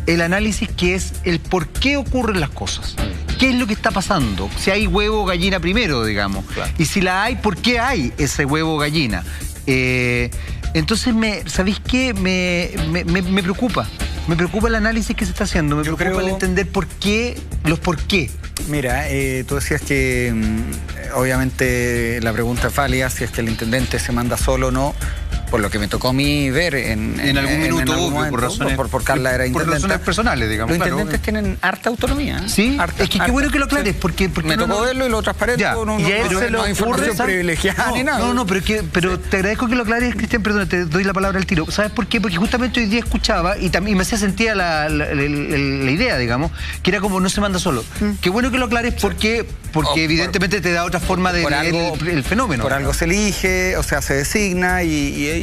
El análisis, que es el por qué ocurren las cosas. ¿Qué es lo que está pasando? Si hay huevo o gallina primero, digamos. Claro. Y si la hay, ¿por qué hay ese huevo o gallina? Entonces, ¿sabéis qué? Me preocupa. Me preocupa el análisis que se está haciendo. Me preocupa el entender los por qué. Mira, tú decías que obviamente la pregunta es válida, si es que el intendente se manda solo o no. Por lo que me tocó a mí ver en algún minuto, por razones, por Carla era intendente. Por razones personales, digamos. Los intendentes tienen harta autonomía. Sí, es que qué bueno que lo aclares, porque me tocó verlo y lo transparente. Y a él se le información privilegiada ni nada. No, pero te agradezco que lo aclares, Cristian, perdón, te doy la palabra al tiro. ¿Sabes por qué? Porque justamente hoy día escuchaba y también me hacía sentir la idea, digamos, que era como no se manda solo. Qué bueno que lo aclares porque evidentemente te da otra forma de leer el fenómeno. Por algo se elige, o sea, se designa y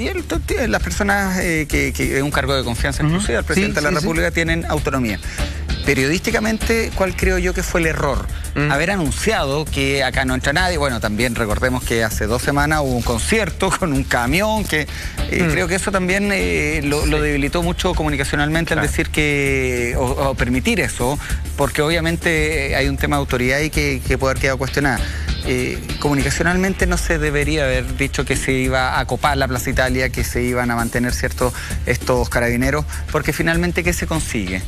las personas que es un cargo de confianza inclusive al presidente de la República tienen autonomía. Periodísticamente, ¿cuál creo yo que fue el error? Haber anunciado que acá no entra nadie. Bueno, también recordemos que hace 2 semanas hubo un concierto con un camión que creo que eso también lo debilitó mucho comunicacionalmente al decir que o permitir eso, porque obviamente hay un tema de autoridad y que puede haber quedado cuestionada. Comunicacionalmente no se debería haber dicho que se iba a copar la Plaza Italia, que se iban a mantener estos carabineros, porque finalmente ¿qué se consigue?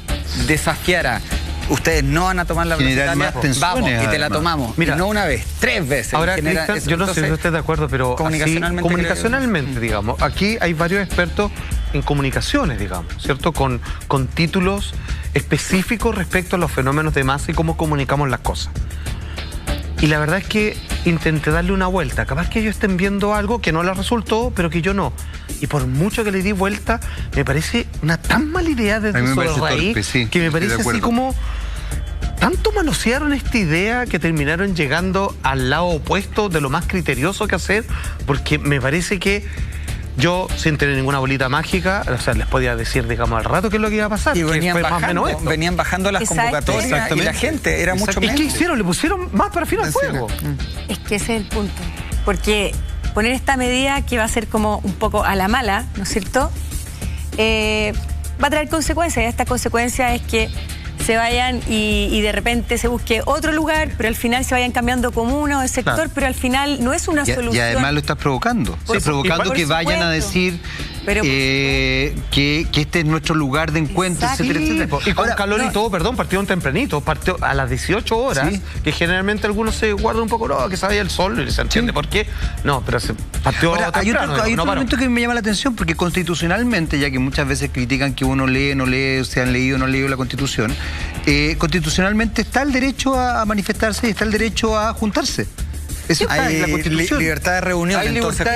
Desafiar a ustedes no van a tomar la Generar Plaza más tensiones, vamos, y te la además. tomamos. Mira, y no una vez, 3 veces. Ahora, Genera Cristian, eso. yo no sé Entonces, si usted está de acuerdo, pero comunicacionalmente, digamos, aquí hay varios expertos en comunicaciones, digamos, ¿cierto? Con títulos específicos respecto a los fenómenos de masa y cómo comunicamos las cosas. Y la verdad es que intenté darle una vuelta. Capaz que ellos estén viendo algo que no les resultó, pero que yo no. Y por mucho que le di vuelta, me parece una tan mala idea desde su raíz, que me parece así como... Tanto manosearon esta idea que terminaron llegando al lado opuesto de lo más criterioso que hacer, porque me parece que yo, sin tener ninguna bolita mágica, o sea, les podía decir, digamos, al rato qué es lo que iba a pasar. Y venían venían bajando las convocatorias y la gente era mucho menos. ¿Qué hicieron? Le pusieron más perfil al fuego. Es que ese es el punto. Porque poner esta medida que va a ser como un poco a la mala, ¿no es cierto? Va a traer consecuencias. Y esta consecuencia es que se vayan y de repente se busque otro lugar, pero al final se vayan cambiando comuna o de sector, claro. Pero al final no es una solución. Y además lo estás provocando. Estás provocando que vayan a decir que este es nuestro lugar de encuentro, etcétera, etcétera. Y con calor y todo, perdón, partieron tempranito, partió a las 18 horas, que generalmente algunos se guardan un poco, no, que se vaya el sol, y se entiende por qué. No, pero se partió temprano. Hay otro momento que me llama la atención, porque constitucionalmente, ya que muchas veces critican que uno lee, no lee, se han leído o no leído la Constitución, constitucionalmente está el derecho a manifestarse y está el derecho a juntarse. Eso está en la Constitución. Libertad de reunión. Hay entonces,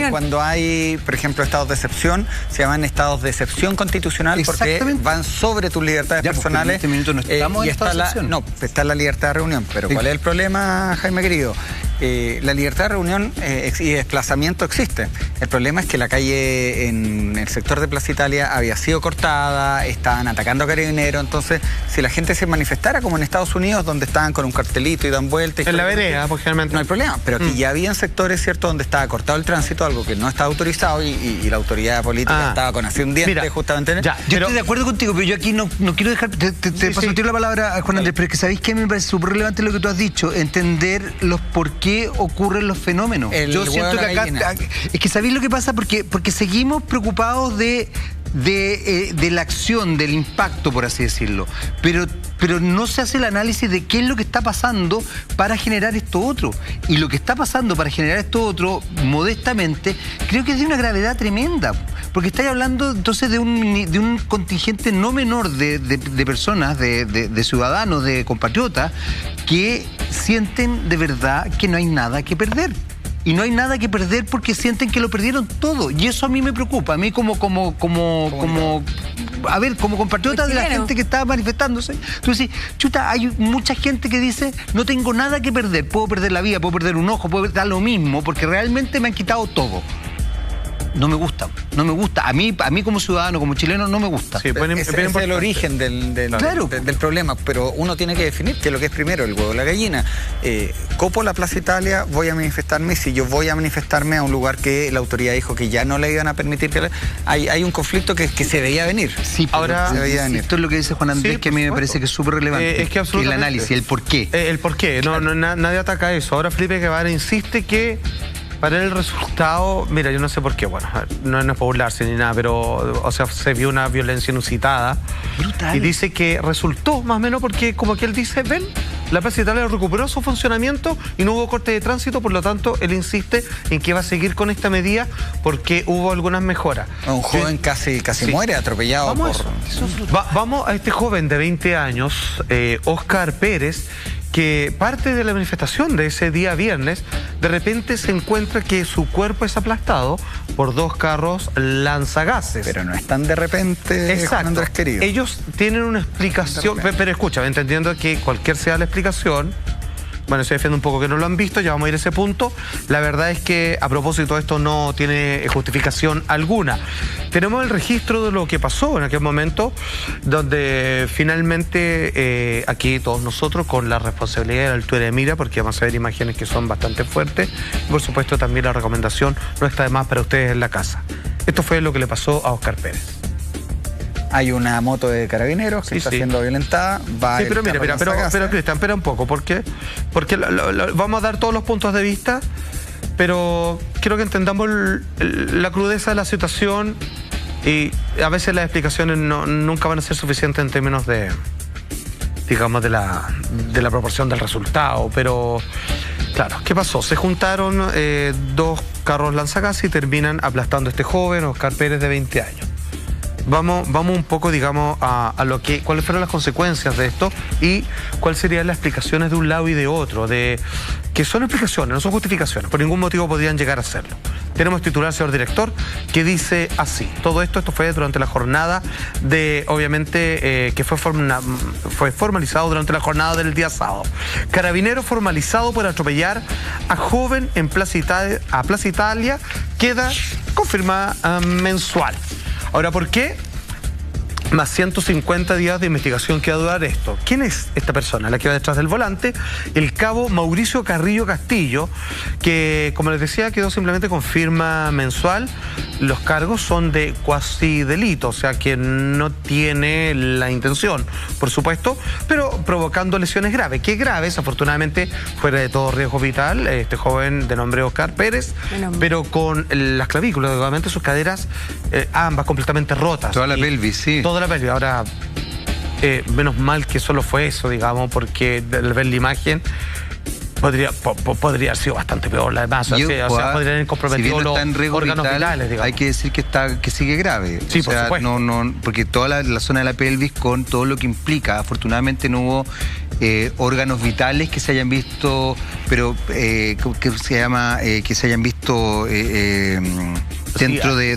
cuando hay, por ejemplo, estados de excepción, se llaman estados de excepción constitucional porque van sobre tus libertades personales. En este minuto no estamos en estado de excepción. No, está la libertad de reunión. Pero ¿cuál es el problema, Jaime querido? La libertad de reunión y desplazamiento existe. El problema es que la calle en el sector de Plaza Italia había sido cortada, estaban atacando a carabineros. Entonces, si la gente se manifestara como en Estados Unidos, donde estaban con un cartelito y dan vueltas. En la vereda, porque generalmente no hay problema. Pero aquí ya habían sectores, ¿cierto?, donde estaba cortado el tránsito, algo que no estaba autorizado y la autoridad política estaba con así un diente justamente. Yo estoy de acuerdo contigo, pero yo aquí no quiero dejar... Te paso la palabra a Juan Andrés, pero es que ¿sabéis qué? Me parece súper relevante lo que tú has dicho, entender los por qué ocurren los fenómenos. Yo siento que acá... Es que ¿sabéis lo que pasa? Porque seguimos preocupados de la acción, del impacto, por así decirlo. Pero no se hace el análisis de qué es lo que está pasando para generar esto otro. Y lo que está pasando para generar esto otro, modestamente, creo que es de una gravedad tremenda. Porque estáis hablando entonces de un contingente no menor de personas, de ciudadanos, de compatriotas, que sienten de verdad que no hay nada que perder. Y no hay nada que perder porque sienten que lo perdieron todo. Y eso a mí me preocupa. A mí como compatriota de la gente que estaba manifestándose. Tú decís, chuta, hay mucha gente que dice, no tengo nada que perder. Puedo perder la vida, puedo perder un ojo, puedo perder lo mismo, porque realmente me han quitado todo. No me gusta, no me gusta. A mí como ciudadano, como chileno, no me gusta. Sí, ese es el origen del problema, pero uno tiene que definir qué es lo que es primero, el huevo o la gallina. Copo la Plaza Italia, voy a manifestarme. Si yo voy a manifestarme a un lugar que la autoridad dijo que ya no le iban a permitir, hay un conflicto que se veía venir. Sí, ahora se veía venir. Esto es lo que dice Juan Andrés, que a mí me parece que es súper relevante. Es que absolutamente. El análisis, el porqué. El porqué, nadie ataca eso. Ahora Felipe Guevara insiste que para el resultado, mira, yo no sé por qué, bueno, no es para burlarse ni nada, pero, o sea, se vio una violencia inusitada. Brutal. Y dice que resultó, más o menos, porque, como que él dice, ven, la Plaza Italia recuperó su funcionamiento y no hubo corte de tránsito, por lo tanto, él insiste en que va a seguir con esta medida porque hubo algunas mejoras. Un joven casi muere atropellado Vamos a este joven de 20 años, Oscar Pérez, que parte de la manifestación de ese día viernes, de repente se encuentra que su cuerpo es aplastado por 2 carros lanzagases. Pero no es tan de repente, exacto. Juan Andrés querido. Ellos tienen una explicación, pero escucha, entendiendo que cualquier sea la explicación, bueno, se defiende un poco que no lo han visto, ya vamos a ir a ese punto. La verdad es que a propósito de esto no tiene justificación alguna. Tenemos el registro de lo que pasó en aquel momento, donde finalmente aquí todos nosotros, con la responsabilidad de la altura de mira, porque vamos a ver imágenes que son bastante fuertes, y por supuesto también la recomendación no está de más para ustedes en la casa. Esto fue lo que le pasó a Oscar Pérez. Hay una moto de carabineros que está siendo violentada. Sí, pero mira, pero Cristian, espera un poco, porque vamos a dar todos los puntos de vista, pero quiero que entendamos la crudeza de la situación y a veces las explicaciones nunca van a ser suficientes en términos de digamos, de la proporción del resultado, pero claro, ¿qué pasó? Se juntaron dos carros lanzagas y terminan aplastando a este joven, Oscar Pérez, de 20 años. Vamos un poco, digamos, a cuáles fueron las consecuencias de esto y cuáles serían las explicaciones de un lado y de otro, que son explicaciones, no son justificaciones, por ningún motivo podrían llegar a serlo. Tenemos titular, señor director, que dice así: todo esto fue durante la jornada obviamente, que fue formalizado durante la jornada del día sábado. Carabinero formalizado por atropellar a joven en Plaza Italia, queda confirmada mensual. Ahora, ¿por qué? Más 150 días de investigación que va a durar esto. ¿Quién es esta persona? La que va detrás del volante, el cabo Mauricio Carrillo Castillo, que, como les decía, quedó simplemente con firma mensual. Los cargos son de cuasi delito, o sea que no tiene la intención, por supuesto, pero provocando lesiones graves. ¿Qué graves? Afortunadamente, fuera de todo riesgo vital, este joven de nombre Oscar Pérez, pero con las clavículas, obviamente sus caderas, ambas completamente rotas. Toda la pelvis, sí. Toda la pelvis. Ahora, menos mal que solo fue eso, digamos, porque al ver la imagen podría haber sido bastante peor la demás. O sea, podrían haber comprometido los órganos vitales, digamos. Hay que decir que sigue grave. Sí, por supuesto. Porque toda la zona de la pelvis, con todo lo que implica, afortunadamente no hubo órganos vitales que se hayan visto, pero que se hayan visto dentro de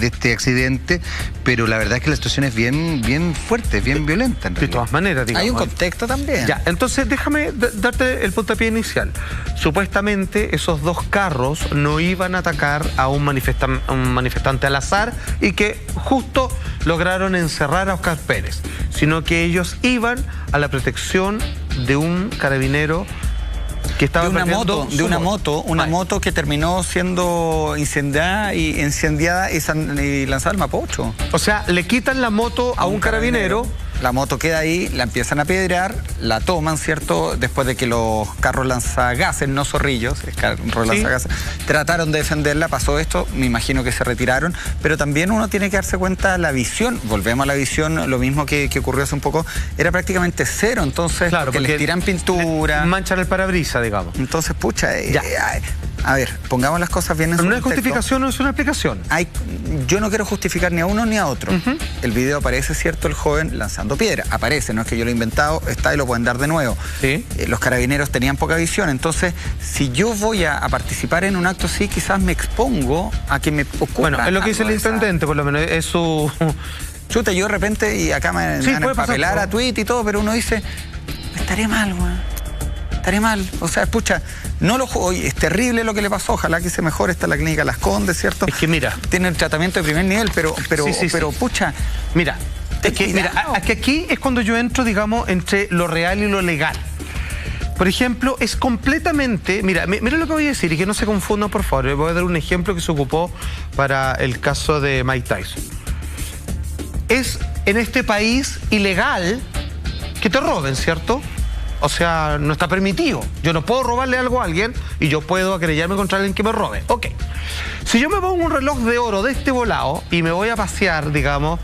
este accidente, pero la verdad es que la situación es bien fuerte, bien violenta. De todas maneras, digamos. Hay un contexto también. Ya, entonces déjame darte el puntapié inicial. Supuestamente esos dos carros no iban a atacar a un manifestante al azar y que justo lograron encerrar a Oscar Pérez, sino que ellos iban a la protección de un carabinero que estaba de una moto que terminó siendo incendiada y lanzada al Mapocho. O sea, le quitan la moto a un carabinero. La moto queda ahí, la empiezan a apedrear, la toman, ¿cierto? Después de que los carros lanzagases, no zorrillos, lanzagases, trataron de defenderla, pasó esto, me imagino que se retiraron, pero también uno tiene que darse cuenta la visión, volvemos a la visión, lo mismo que ocurrió hace un poco, era prácticamente cero, entonces, claro, porque les tiran pintura. Manchan el parabrisas, digamos. Entonces, pucha, a ver, pongamos las cosas bien en su contexto. ¿No es justificación o es una explicación? Yo no quiero justificar ni a uno ni a otro. El video aparece, ¿cierto? El joven lanzando piedra. Aparece, no es que yo lo he inventado, está y lo pueden dar de nuevo. ¿Sí? Los carabineros tenían poca visión, entonces, si yo voy a participar en un acto así, quizás me expongo a que me ocurra. Bueno, es lo que dice el intendente, por lo menos, es su... Chuta, yo de repente, y acá me van a empapelar a tweet y todo, pero uno dice, estaré mal, weón. Estaré mal, o sea, escucha, es terrible lo que le pasó, ojalá que se mejore, está en la clínica Las Condes, ¿cierto? Es que mira, tiene el tratamiento de primer nivel, pero pucha, mira, es que aquí es cuando yo entro, digamos, entre lo real y lo legal. Por ejemplo, es completamente, mira lo que voy a decir y que no se confundan, por favor. Les voy a dar un ejemplo que se ocupó para el caso de Mike Tyson. Es en este país ilegal que te roben, ¿cierto? O sea, no está permitido. Yo no puedo robarle algo a alguien y yo puedo acrellarme contra alguien que me robe. Ok. Si yo me pongo un reloj de oro de este volado y me voy a pasear, digamos,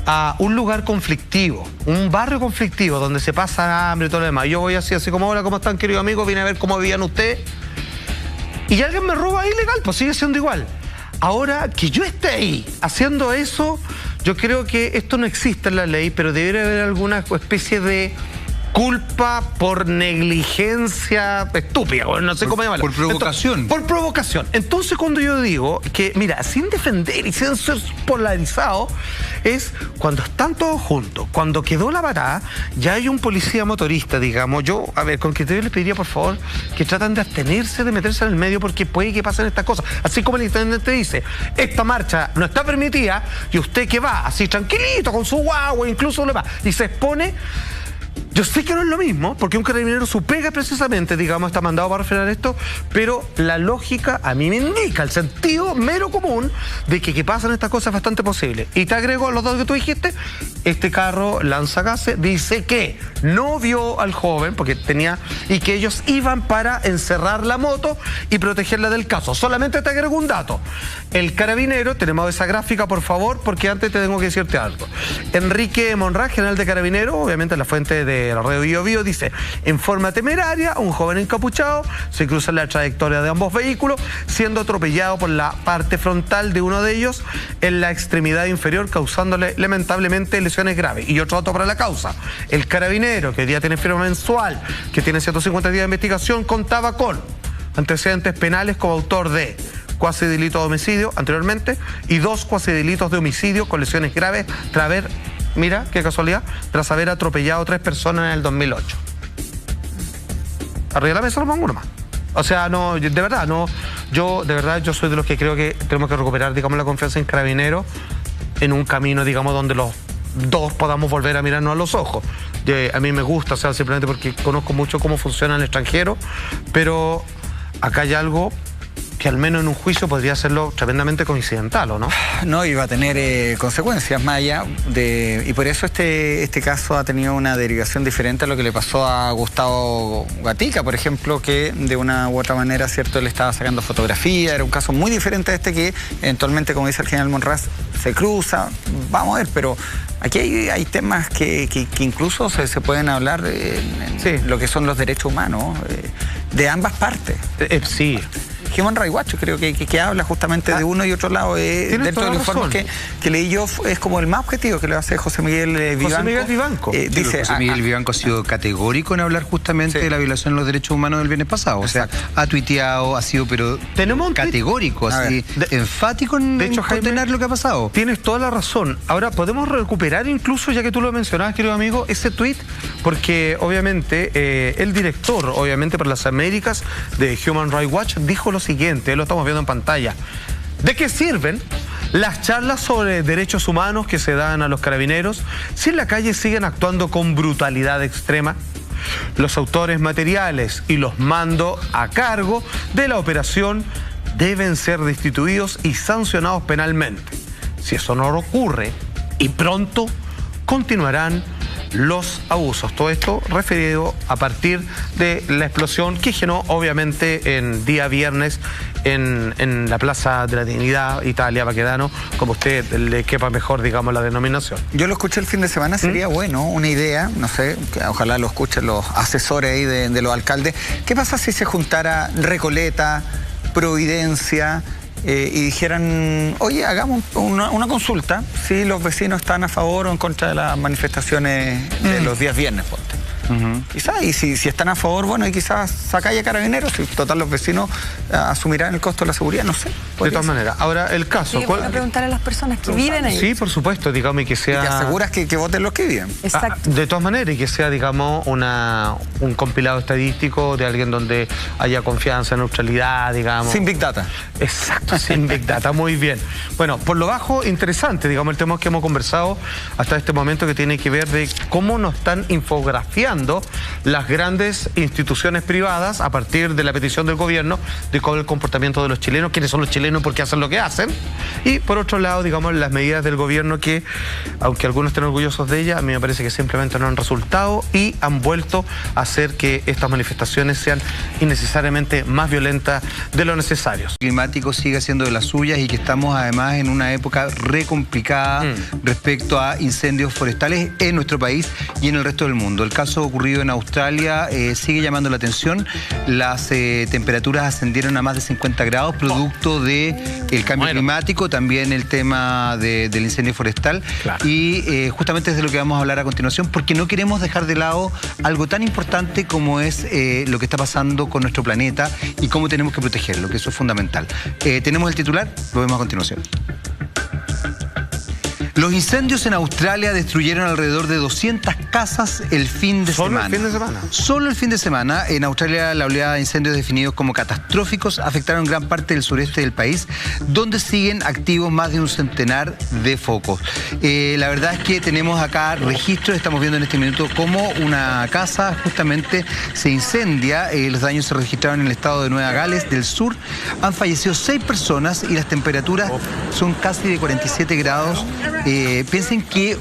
a un lugar conflictivo, un barrio conflictivo donde se pasa hambre y todo lo demás, yo voy así como, hola, ¿cómo están, queridos amigos? Vine a ver cómo vivían ustedes. Y alguien me roba, ilegal, pues sigue siendo igual. Ahora, que yo esté ahí haciendo eso, yo creo que esto no existe en la ley, pero debería haber alguna especie de culpa por negligencia estúpida, no sé cómo llamarla. Por provocación. Por provocación. Entonces, cuando yo digo que, mira, sin defender y sin ser polarizado, es cuando están todos juntos, cuando quedó la parada, ya hay un policía motorista, digamos. Yo, a ver, con criterio les pediría, por favor, que traten de abstenerse de meterse en el medio porque puede que pasen estas cosas. Así como el intendente dice, esta marcha no está permitida y usted que va así tranquilito con su guagua, incluso lo va, y se expone. Yo sé que no es lo mismo, porque un carabinero su pega precisamente, digamos, está mandado para frenar esto, pero la lógica a mí me indica, el sentido mero común de que pasan estas cosas es bastante posible. Y te agrego los dos que tú dijiste, este carro lanzagases dice que no vio al joven, porque tenía, y que ellos iban para encerrar la moto y protegerla del caso. Solamente te agrego un dato. El carabinero, tenemos esa gráfica, por favor, porque antes te tengo que decirte algo. Enrique Monrad, general de Carabineros, obviamente la fuente de la red Bio Bio, dice: en forma temeraria, un joven encapuchado se cruza en la trayectoria de ambos vehículos, siendo atropellado por la parte frontal de uno de ellos en la extremidad inferior, causándole lamentablemente lesiones graves. Y otro dato para la causa: el carabinero, que hoy día tiene firma mensual, que tiene 150 días de investigación, contaba con antecedentes penales como autor de cuasi delito de homicidio anteriormente y 2 cuasi delitos de homicidio con lesiones graves tras haber, mira qué casualidad, tras haber atropellado 3 personas en el 2008. Arriba de la mesa lo pongo nomás. O sea, no, de verdad, yo soy de los que creo que tenemos que recuperar, digamos, la confianza en Carabineros en un camino, digamos, donde los dos podamos volver a mirarnos a los ojos. A mí me gusta, o sea, simplemente porque conozco mucho cómo funciona en el extranjero, pero acá hay algo que al menos en un juicio podría serlo tremendamente coincidental, ¿o no? No, iba a tener consecuencias más allá de... Y por eso este caso ha tenido una derivación diferente a lo que le pasó a Gustavo Gatica, por ejemplo, que de una u otra manera, ¿cierto?, le estaba sacando fotografía. Era un caso muy diferente a este que eventualmente, como dice el general Monrad, se cruza. Vamos a ver, pero aquí hay temas que incluso se pueden hablar en lo que son los derechos humanos de ambas partes. Sí. Human Rights Watch creo que habla justamente de uno y otro lado. Dentro de los informes que leí yo, es como el más objetivo que le hace José Miguel Vivanco. José Miguel Vivanco. Dice, José Miguel Vivanco ha sido categórico en hablar justamente de la violación de los derechos humanos del viernes pasado. O sea, ha tuiteado, ha sido categórico, así, enfático en condenar lo que ha pasado. Tienes toda la razón. Ahora, podemos recuperar incluso, ya que tú lo mencionabas, querido amigo, ese tuit, porque obviamente el director, obviamente para las Américas de Human Rights Watch, dijo lo siguiente, lo estamos viendo en pantalla: ¿de qué sirven las charlas sobre derechos humanos que se dan a los carabineros si en la calle siguen actuando con brutalidad extrema? Los autores materiales y los mandos a cargo de la operación deben ser destituidos y sancionados penalmente. Si eso no ocurre, y pronto, continuarán los abusos. Todo esto referido a partir de la explosión que generó obviamente en día viernes en la Plaza de la Dignidad, Italia, Baquedano, como usted le quepa mejor, digamos, la denominación. Yo lo escuché el fin de semana, sería bueno, una idea, no sé, que ojalá lo escuchen los asesores ahí de los alcaldes. ¿Qué pasa si se juntara Recoleta, Providencia, y dijeran: oye, hagamos una consulta si los vecinos están a favor o en contra de las manifestaciones de los días viernes, ponte? Quizás, y si están a favor, bueno, y quizás sacáis a Carabineros, y total los vecinos asumirán el costo de la seguridad, no sé. De todas maneras, ahora el caso... Sí, ¿cuál? A preguntar a las personas que viven ahí. Sí, por supuesto, digamos, y que sea... Y te aseguras que voten los que viven. Exacto. De todas maneras, y que sea, digamos, un compilado estadístico de alguien donde haya confianza, neutralidad, digamos. Sin Big Data. Exacto, sin Big Data, muy bien. Bueno, por lo bajo, interesante, digamos, el tema que hemos conversado hasta este momento, que tiene que ver de cómo nos están infografiando las grandes instituciones privadas a partir de la petición del gobierno de cuál es el comportamiento de los chilenos, quiénes son los chilenos, por qué hacen lo que hacen, y por otro lado, digamos, las medidas del gobierno que, aunque algunos estén orgullosos de ellas, a mí me parece que simplemente no han resultado y han vuelto a hacer que estas manifestaciones sean innecesariamente más violentas de lo necesario. El climático sigue siendo de las suyas y que estamos además en una época re complicada respecto a incendios forestales en nuestro país y en el resto del mundo. El caso ocurrido en Australia sigue llamando la atención. Las temperaturas ascendieron a más de 50 grados producto del cambio climático, también el tema del incendio forestal. Claro. Y justamente es de lo que vamos a hablar a continuación, porque no queremos dejar de lado algo tan importante como es lo que está pasando con nuestro planeta y cómo tenemos que protegerlo, que eso es fundamental. Tenemos el titular, lo vemos a continuación. Los incendios en Australia destruyeron alrededor de 200 casas el fin de semana. ¿Solo el fin de semana? Solo el fin de semana. En Australia, la oleada de incendios definidos como catastróficos afectaron gran parte del sureste del país, donde siguen activos más de un centenar de focos. La verdad es que tenemos acá registros, estamos viendo en este minuto cómo una casa justamente se incendia. Los daños se registraron en el estado de Nueva Gales del Sur. Han fallecido 6 personas y las temperaturas son casi de 47 grados. Piensen que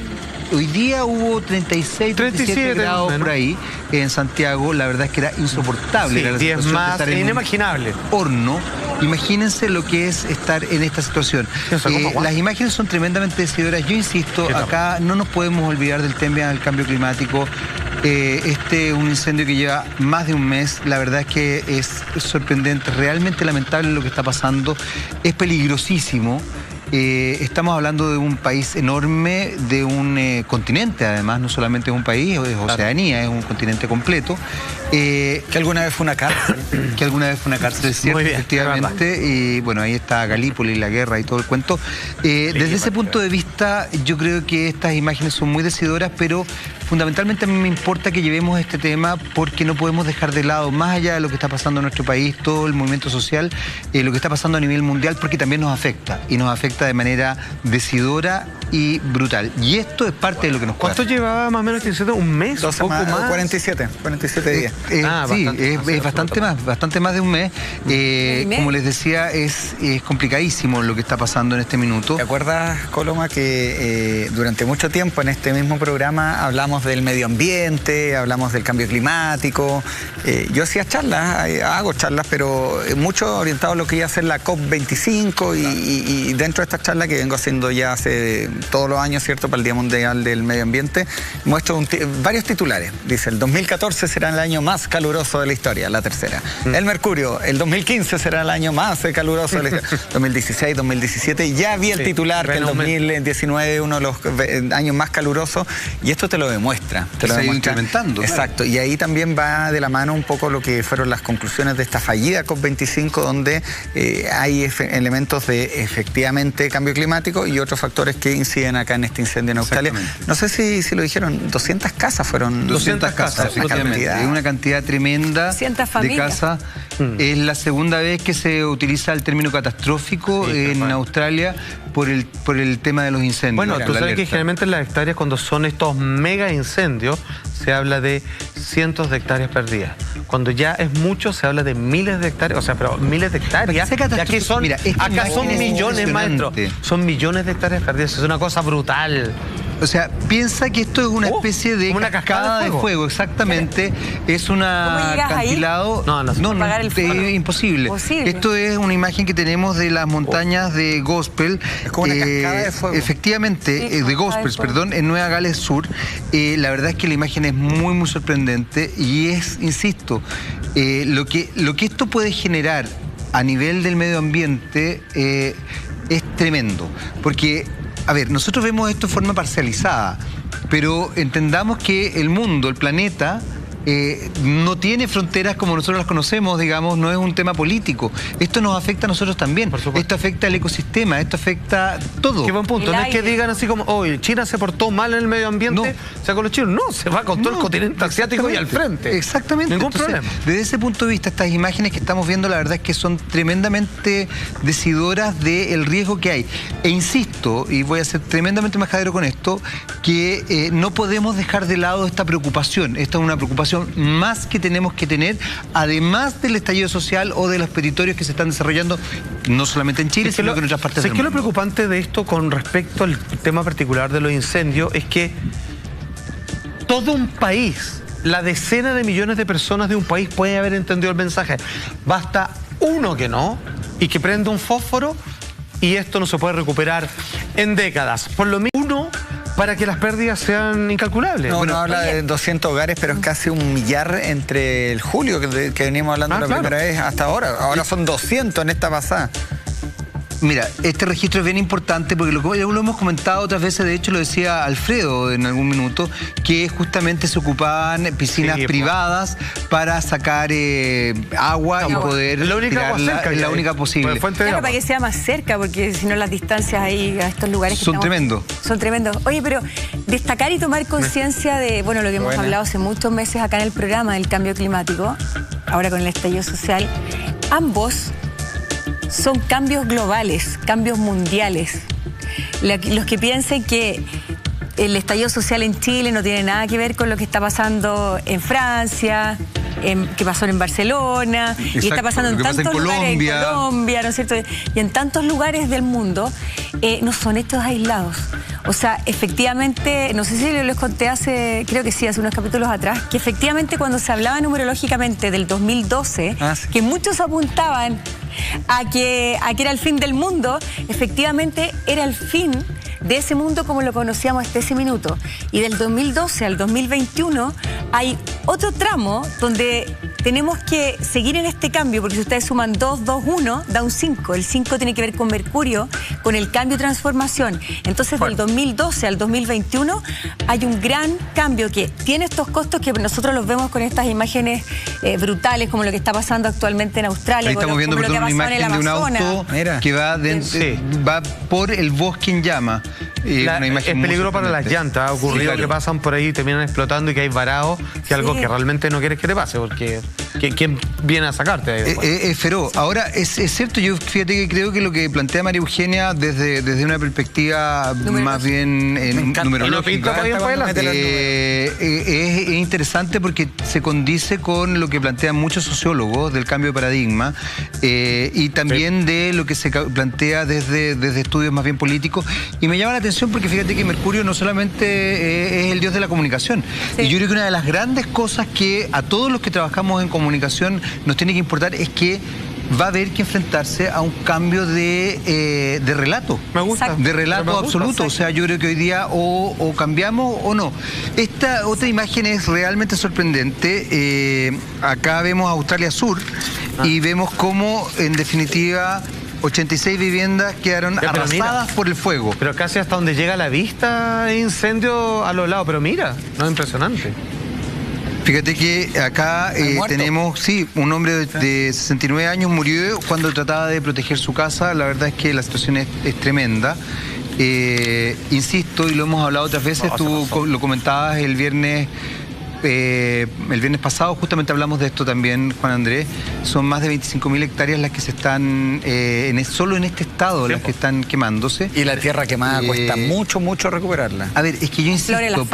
hoy día hubo 36, 37 grados por ahí en Santiago. La verdad es que era insoportable. Sí, era la 10 situación de más, estar en inimaginable. un horno. Imagínense lo que es estar en esta situación. Las imágenes son tremendamente decidoras. Yo insisto, acá no nos podemos olvidar del tema del cambio climático. Este es un incendio que lleva más de un mes. La verdad es que es sorprendente, realmente lamentable lo que está pasando. Es peligrosísimo. Estamos hablando de un país enorme, de un continente además, no solamente es un país, es Oceanía, es un continente completo. Que alguna vez fue una cárcel. Que alguna vez fue una cárcel, es cierto, efectivamente. Y bueno, ahí está Galípoli, la guerra y todo el cuento. Desde ese punto de vista, yo creo que estas imágenes son muy decidoras, pero fundamentalmente a mí me importa que llevemos este tema porque no podemos dejar de lado, más allá de lo que está pasando en nuestro país, todo el movimiento social, lo que está pasando a nivel mundial, porque también nos afecta, y nos afecta de manera decidora y brutal. Y esto es parte de lo que nos pasa. ¿Cuánto llevaba más o menos este incendio? ¿Un mes? ¿Un poco más? 47 días. Sí, es bastante más de un mes. Como les decía, es complicadísimo lo que está pasando en este minuto. ¿Te acuerdas, Coloma, que durante mucho tiempo en este mismo programa hablamos del medio ambiente, hablamos del cambio climático? Yo hacía charlas, hago charlas, pero mucho orientado a lo que iba a ser la COP25 y dentro de esta charla que vengo haciendo ya hace todos los años, ¿cierto?, para el Día Mundial del Medio Ambiente, muestro varios titulares. Dice, el 2014 será el año más caluroso de la historia, la tercera. El Mercurio, el 2015 será el año más caluroso de la historia. 2016, 2017, ya vi el titular que el 2019 uno de los años más calurosos, y esto te lo demuestra. Se ha ido incrementando. Exacto, y ahí también va de la mano un poco lo que fueron las conclusiones de esta fallida COP25, donde hay elementos de efectivamente cambio climático y otros factores que inciden acá en este incendio en Australia. No sé si lo dijeron, 200 casas fueron. 200 casas, es una cantidad tremenda de casas. Es la segunda vez que se utiliza el término catastrófico en Australia por el tema de los incendios. Bueno, tú sabes que generalmente en las hectáreas, cuando son estos mega incendios, se habla de cientos de hectáreas perdidas. Cuando ya es mucho, se habla de miles de hectáreas, o sea, pero miles de hectáreas. Ya que son, acá son millones, maestro. Son millones de hectáreas perdidas, es una cosa brutal. O sea, piensa que esto es una especie de una cascada de fuego, exactamente. Es un acantilado. No, es imposible. Esto es una imagen que tenemos de las montañas de Gospel. Es como una cascada de fuego. Efectivamente, de Gospel, perdón, en Nueva Gales Sur. La verdad es que la imagen es muy, muy sorprendente y es, insisto, lo que esto puede generar a nivel del medio ambiente es tremendo. Porque, a ver, nosotros vemos esto de forma parcializada, pero entendamos que el mundo, el planeta, no tiene fronteras como nosotros las conocemos, digamos, no es un tema político. Esto nos afecta a nosotros también. Esto afecta al ecosistema, esto afecta todo. Qué buen punto. No es que digan así como, oye, China se portó mal en el medio ambiente, se va con los chinos. No, se va con todo el continente asiático y al frente. Exactamente. Ningún problema. Desde ese punto de vista, estas imágenes que estamos viendo, la verdad es que son tremendamente decidoras del riesgo que hay. E insisto, y voy a ser tremendamente majadero con esto, que no podemos dejar de lado esta preocupación. Esta es una preocupación más que tenemos que tener, además del estallido social o de los petitorios que se están desarrollando, no solamente en Chile, sino que en otras partes del mundo. Lo preocupante de esto con respecto al tema particular de los incendios es que todo un país, la decena de millones de personas de un país puede haber entendido el mensaje. Basta uno que no y que prenda un fósforo y esto no se puede recuperar en décadas. Por lo menos uno, para que las pérdidas sean incalculables. No, uno habla de 200 hogares, pero es casi 1 millar entre el julio, que venimos hablando la primera vez, hasta ahora. Ahora son 200 en esta pasada. Mira, este registro es bien importante porque lo hemos comentado otras veces, de hecho lo decía Alfredo en algún minuto, que justamente se ocupaban piscinas privadas para sacar agua y poder la única agua cerca, la única posible. Claro, para que sea más cerca, porque si no las distancias ahí a estos lugares que son tremendos. Son tremendos. Oye, pero destacar y tomar conciencia de, bueno, lo que hemos hablado hace muchos meses acá en el programa del cambio climático, ahora con el estallido social, ambos son cambios globales, cambios mundiales. Los que piensen que el estallido social en Chile no tiene nada que ver con lo que está pasando en Francia, que pasó en Barcelona, y está pasando en tantos lugares, en Colombia, ¿no es cierto? Y en tantos lugares del mundo, no son hechos aislados. O sea, efectivamente, no sé si les conté creo que sí, hace unos capítulos atrás, que efectivamente cuando se hablaba numerológicamente del 2012, que muchos apuntaban a que era el fin del mundo, efectivamente era el fin de ese mundo como lo conocíamos hasta ese minuto. Y del 2012 al 2021 hay otro tramo donde tenemos que seguir en este cambio, porque si ustedes suman 2, 2, 1, da un 5. El 5 tiene que ver con Mercurio, con el cambio y transformación. Entonces, del 2012 al 2021 hay un gran cambio que tiene estos costos que nosotros los vemos con estas imágenes brutales, como lo que está pasando actualmente en Australia. Ahí estamos viendo una imagen de un auto que va por el bosque en llama. Una imagen es peligro para las llantas. Ha ocurrido que pasan por ahí y terminan explotando y que hay varados, que algo que realmente no quieres que te pase, porque ¿quién viene a sacarte? Es feroz. Ahora, es cierto, yo fíjate que creo que lo que plantea María Eugenia desde una perspectiva más bien numerológica es interesante porque se condice con lo que plantean muchos sociólogos del cambio de paradigma y también de lo que se plantea desde estudios más bien políticos. Y me llama la atención porque fíjate que Mercurio no solamente es el dios de la comunicación. Y yo creo que una de las grandes cosas que a todos los que trabajamos en comunicación nos tiene que importar es que va a haber que enfrentarse a un cambio de relato. Me gusta. De relato absoluto. O sea, yo creo que hoy día o cambiamos o no. Esta otra imagen es realmente sorprendente. Acá vemos Australia Sur y vemos cómo, en definitiva, 86 viviendas quedaron arrasadas por el fuego. Pero casi hasta donde llega la vista hay incendio a los lados. Pero mira, no es impresionante. Fíjate que acá tenemos, un hombre de 69 años murió cuando trataba de proteger su casa. La verdad es que la situación es tremenda. Insisto, y lo hemos hablado otras veces, tú lo comentabas el viernes pasado, justamente hablamos de esto también, Juan Andrés. Son más de 25.000 hectáreas las que se están, solo en este estado, las que están quemándose. Y la tierra quemada cuesta mucho recuperarla. A ver, es que yo insisto,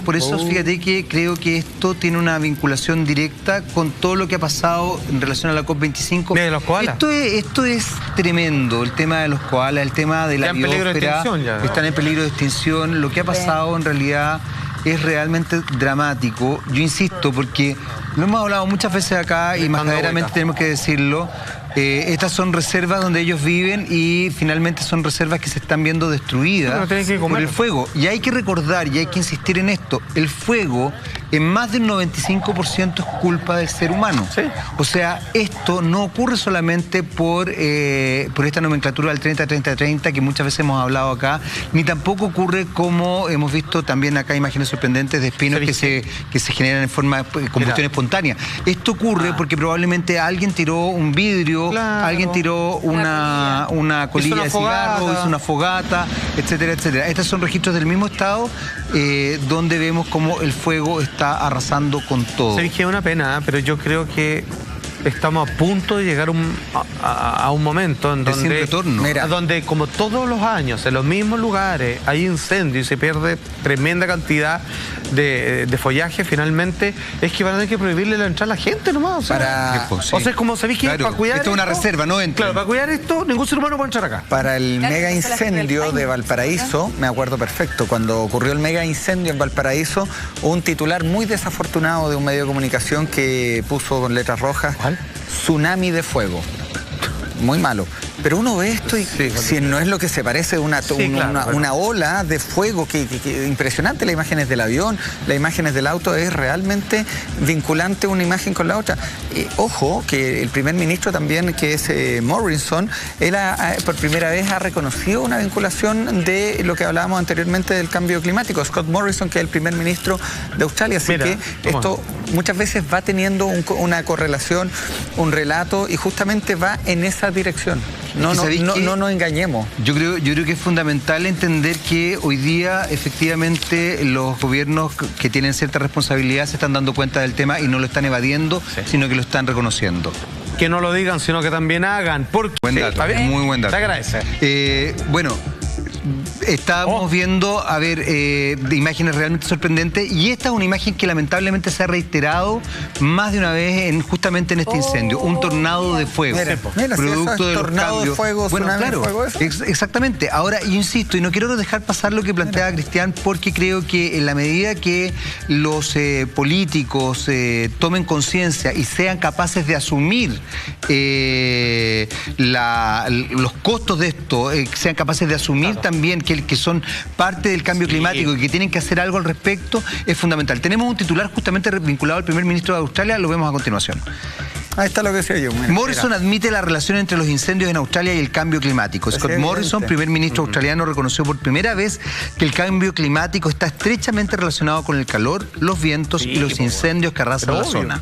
por eso fíjate que creo que esto tiene una vinculación directa con todo lo que ha pasado en relación a la COP25. De los koalas. Esto es tremendo, el tema de los koalas, el tema de la biosfera, están en peligro de extinción. Lo que ha pasado en realidad es realmente dramático. Yo insisto, porque lo hemos hablado muchas veces acá y majaderamente tenemos que decirlo. Estas son reservas donde ellos viven y finalmente son reservas que se están viendo destruidas por el fuego. Y hay que recordar y hay que insistir en esto. El fuego, en más del 95% es culpa del ser humano. O sea, esto no ocurre solamente por esta nomenclatura del 30-30-30 que muchas veces hemos hablado acá, ni tampoco ocurre como hemos visto también acá imágenes sorprendentes de espinos que se generan en forma de combustión espontánea. Esto ocurre porque probablemente alguien tiró un vidrio, alguien tiró una colilla de cigarro, hizo una fogata, etcétera, etcétera. Estos son registros del mismo estado donde vemos cómo el fuego está arrasando con todo. Se dije una pena, pero yo creo que estamos a punto de llegar a un momento en donde como todos los años en los mismos lugares hay incendios y se pierde tremenda cantidad de follaje, finalmente es que van a tener que prohibirle la entrada a la gente nomás. O sea, es como sabéis que para cuidar esto es una reserva, no entra. Claro, para cuidar esto ningún ser humano puede entrar acá. Para el mega incendio de Valparaíso, me acuerdo perfecto, cuando ocurrió el mega incendio en Valparaíso, un titular muy desafortunado de un medio de comunicación que puso con letras rojas: tsunami de fuego. Muy malo. Pero uno ve esto y si no es lo que se parece una ola de fuego que impresionante. Las imágenes del avión, las imágenes del auto, es realmente vinculante una imagen con la otra. Ojo, que el primer ministro también, que es Morrison, él por primera vez ha reconocido una vinculación de lo que hablábamos anteriormente del cambio climático. Scott Morrison, que es el primer ministro de Australia. Así que esto muchas veces va teniendo una correlación, un relato, y justamente va en esa dirección. No nos engañemos. Yo creo que es fundamental entender que hoy día efectivamente los gobiernos que tienen cierta responsabilidad se están dando cuenta del tema y no lo están evadiendo, sino que lo están reconociendo. Que no lo digan, sino que también hagan. Porque buen dato, muy buen dato. Te agradece. Bueno, estábamos viendo, de imágenes realmente sorprendentes, y esta es una imagen que lamentablemente se ha reiterado más de una vez justamente en este incendio. Un tornado de fuego. Mira, producto de los tornado cambios. De fuego, bueno, claro, de fuego, exactamente. Ahora, yo insisto, y no quiero dejar pasar lo que planteaba Cristian, porque creo que en la medida que los políticos tomen conciencia y sean capaces de asumir los costos de esto, sean capaces de asumir también que son parte del cambio climático y que tienen que hacer algo al respecto, es fundamental. Tenemos un titular justamente vinculado al primer ministro de Australia, lo vemos a continuación. Ahí está lo que decía yo. Morrison admite la relación entre los incendios en Australia y el cambio climático. Scott Morrison, primer ministro australiano, reconoció por primera vez que el cambio climático está estrechamente relacionado con el calor, los vientos y los incendios que arrasan la zona.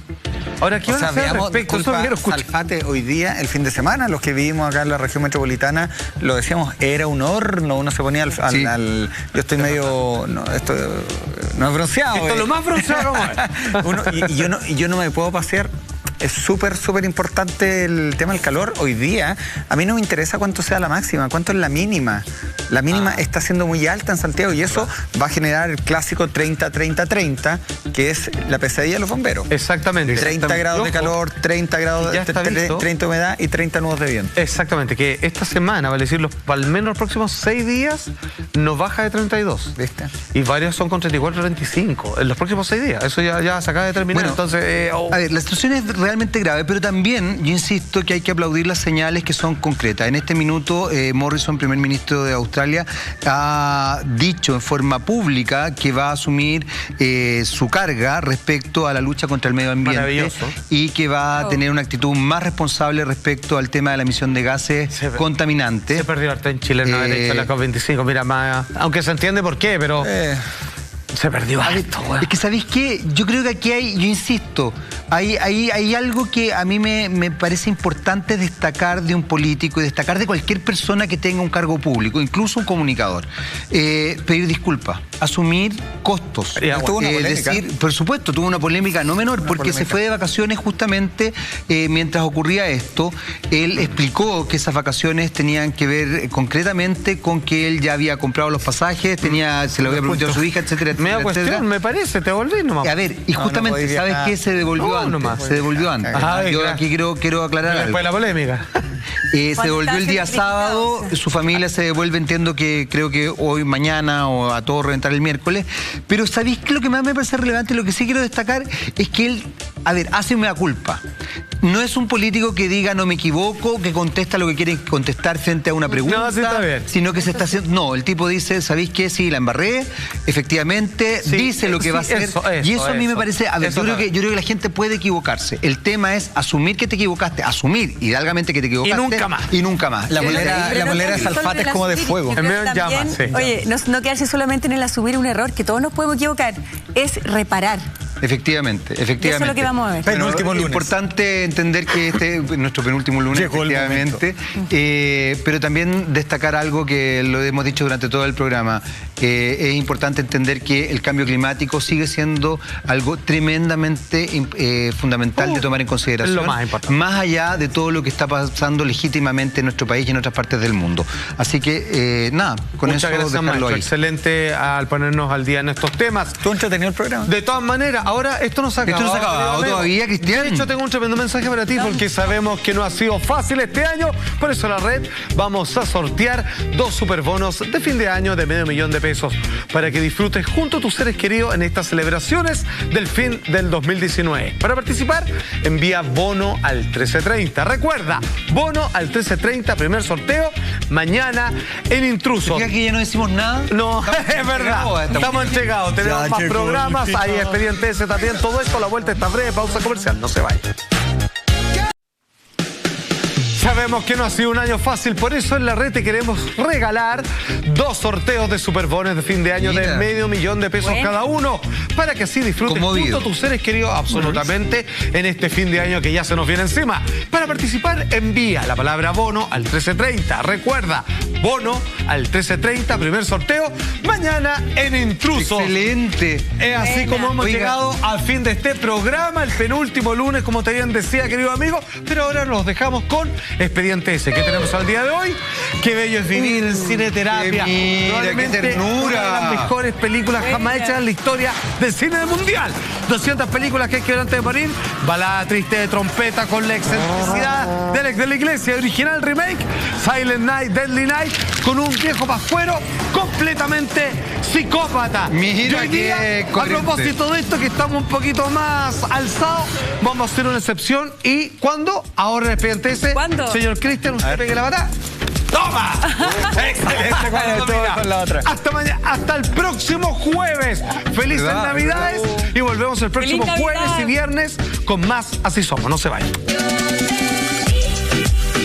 Ahora, ¿qué van a hacer al respecto? Salfate, hoy día, el fin de semana, los que vivimos acá en la región metropolitana, lo decíamos, era un horno, uno se ponía yo estoy medio... esto no es bronceado. Esto es lo más bronceado. y yo no me puedo pasear. Es súper importante el tema del calor. Hoy día, a mí no me interesa cuánto sea la máxima, cuánto es la mínima. La mínima está siendo muy alta en Santiago y eso va a generar el clásico 30-30-30, que es la pesadilla de los bomberos. Exactamente. 30 grados de calor, 30 grados de 30 humedad y 30 nudos de viento. Exactamente, que esta semana, vale decir, al menos los próximos 6 días, nos baja de 32. ¿Viste? Y varios son con 34-35 en los próximos 6 días. Eso ya se acaba de terminar. Bueno, entonces, a ver, la situación es realmente grave, pero también yo insisto que hay que aplaudir las señales que son concretas. En este minuto, Morrison, primer ministro de Australia, ha dicho en forma pública que va a asumir su carga respecto a la lucha contra el medio ambiente y que va a tener una actitud más responsable respecto al tema de la emisión de gases contaminantes. Se perdió harto en Chile no haber hecho la COP25, mira, aunque se entiende por qué, pero... Se perdió harto, güey. Es que, ¿sabéis qué? Yo creo que aquí hay, yo insisto, hay algo que a mí me parece importante destacar de un político y destacar de cualquier persona que tenga un cargo público, incluso un comunicador. Pedir disculpas, asumir costos. Decir, por supuesto, tuvo una polémica no menor, porque se fue de vacaciones justamente mientras ocurría esto. Él explicó que esas vacaciones tenían que ver concretamente con que él ya había comprado los pasajes, se lo había prometido a su hija, etcétera. Media cuestión, me parece, te volví nomás. A ver, y justamente, ¿sabes qué? Se devolvió antes. Se devolvió antes. Yo aquí quiero aclarar algo. Después de la polémica. Se devolvió el día sábado, su familia se devuelve, entiendo que creo que hoy, mañana o a todo reventar el miércoles. Pero ¿sabéis qué? Lo que más me parece relevante, lo que sí quiero destacar es que él, hace mea culpa. No es un político que diga no me equivoco, que contesta lo que quiere contestar frente a una pregunta, sino que se está haciendo... No, el tipo dice, ¿sabéis qué? Sí, la embarré, efectivamente, dice lo que va a hacer. Y eso a mí me parece... A ver, yo creo que la gente puede equivocarse. El tema es asumir que te equivocaste, asumir hidalgamente que te equivocaste. Y nunca más. Y nunca más. La bolera de Salfate es como de fuego. Oye, no quedarse solamente en el asumir un error, que todos nos podemos equivocar, es reparar. Efectivamente. Eso es lo que vamos a ver. Penúltimo lunes. Importante entender que este es nuestro penúltimo lunes, efectivamente. Pero también destacar algo que lo hemos dicho durante todo el programa. Es importante entender que el cambio climático sigue siendo algo tremendamente fundamental de tomar en consideración. Lo más importante. Más allá de todo lo que está pasando legítimamente en nuestro país y en otras partes del mundo. Así que, nada, con muchas eso gracias, dejarlo ahí. Excelente al ponernos al día en estos temas. ¿Tú entretenido el programa? De todas maneras, ahora esto no se ha acabado. ¿Esto no se ha acabado todavía, Cristian? De hecho, tengo un tremendo mensaje para ti porque sabemos que no ha sido fácil este año. Por eso en la red vamos a sortear 2 superbonos de fin de año de $500,000 de pesos para que disfrutes junto a tus seres queridos en estas celebraciones del fin del 2019. Para participar, envía bono al 1330. Recuerda, bono al 1330, primer sorteo, mañana en Intrusos. ¿Fíjate que ya no decimos nada? No, es verdad. Estamos entregados. Tenemos Ya, más che, programas. Hay Expediente S también. Todo esto a la vuelta está breve. Pausa comercial. No se vaya. Sabemos que no ha sido un año fácil, por eso en la red te queremos regalar 2 sorteos de superbonos de fin de año de $500,000 de pesos cada uno, para que así disfrutes junto a tus seres queridos absolutamente en este fin de año que ya se nos viene encima. Para participar, envía la palabra bono al 1330. Recuerda, bono al 1330, primer sorteo, mañana en Intrusos. Excelente. Es así como hemos llegado al fin de este programa, el penúltimo lunes, como te bien decía, querido amigo, pero ahora los dejamos con Expediente S. ¿Qué tenemos al día de hoy? Qué bello es vivir en Cineterapia. Qué ternura. Una de las mejores películas jamás hechas en la historia del cine mundial. 200 películas que hay que ver antes de morir. Balada triste de trompeta con la excentricidad del ex de la iglesia. Original remake. Silent Night, Deadly Night, con un viejo pascuero completamente psicópata. Mira hoy día, qué a corriente. propósito de esto, que estamos un poquito más alzados, vamos a hacer una excepción. ¿Y cuándo? Ahora en Expediente S. ¿Cuándo? Señor Cristian, usted pegue la bata. ¡Toma! Excelente, cuando domina. con la otra. Hasta mañana, hasta el próximo jueves. Felices Navidades y volvemos el próximo ¡Feliz jueves Navidad! y viernes con más Así Somos. No se vayan.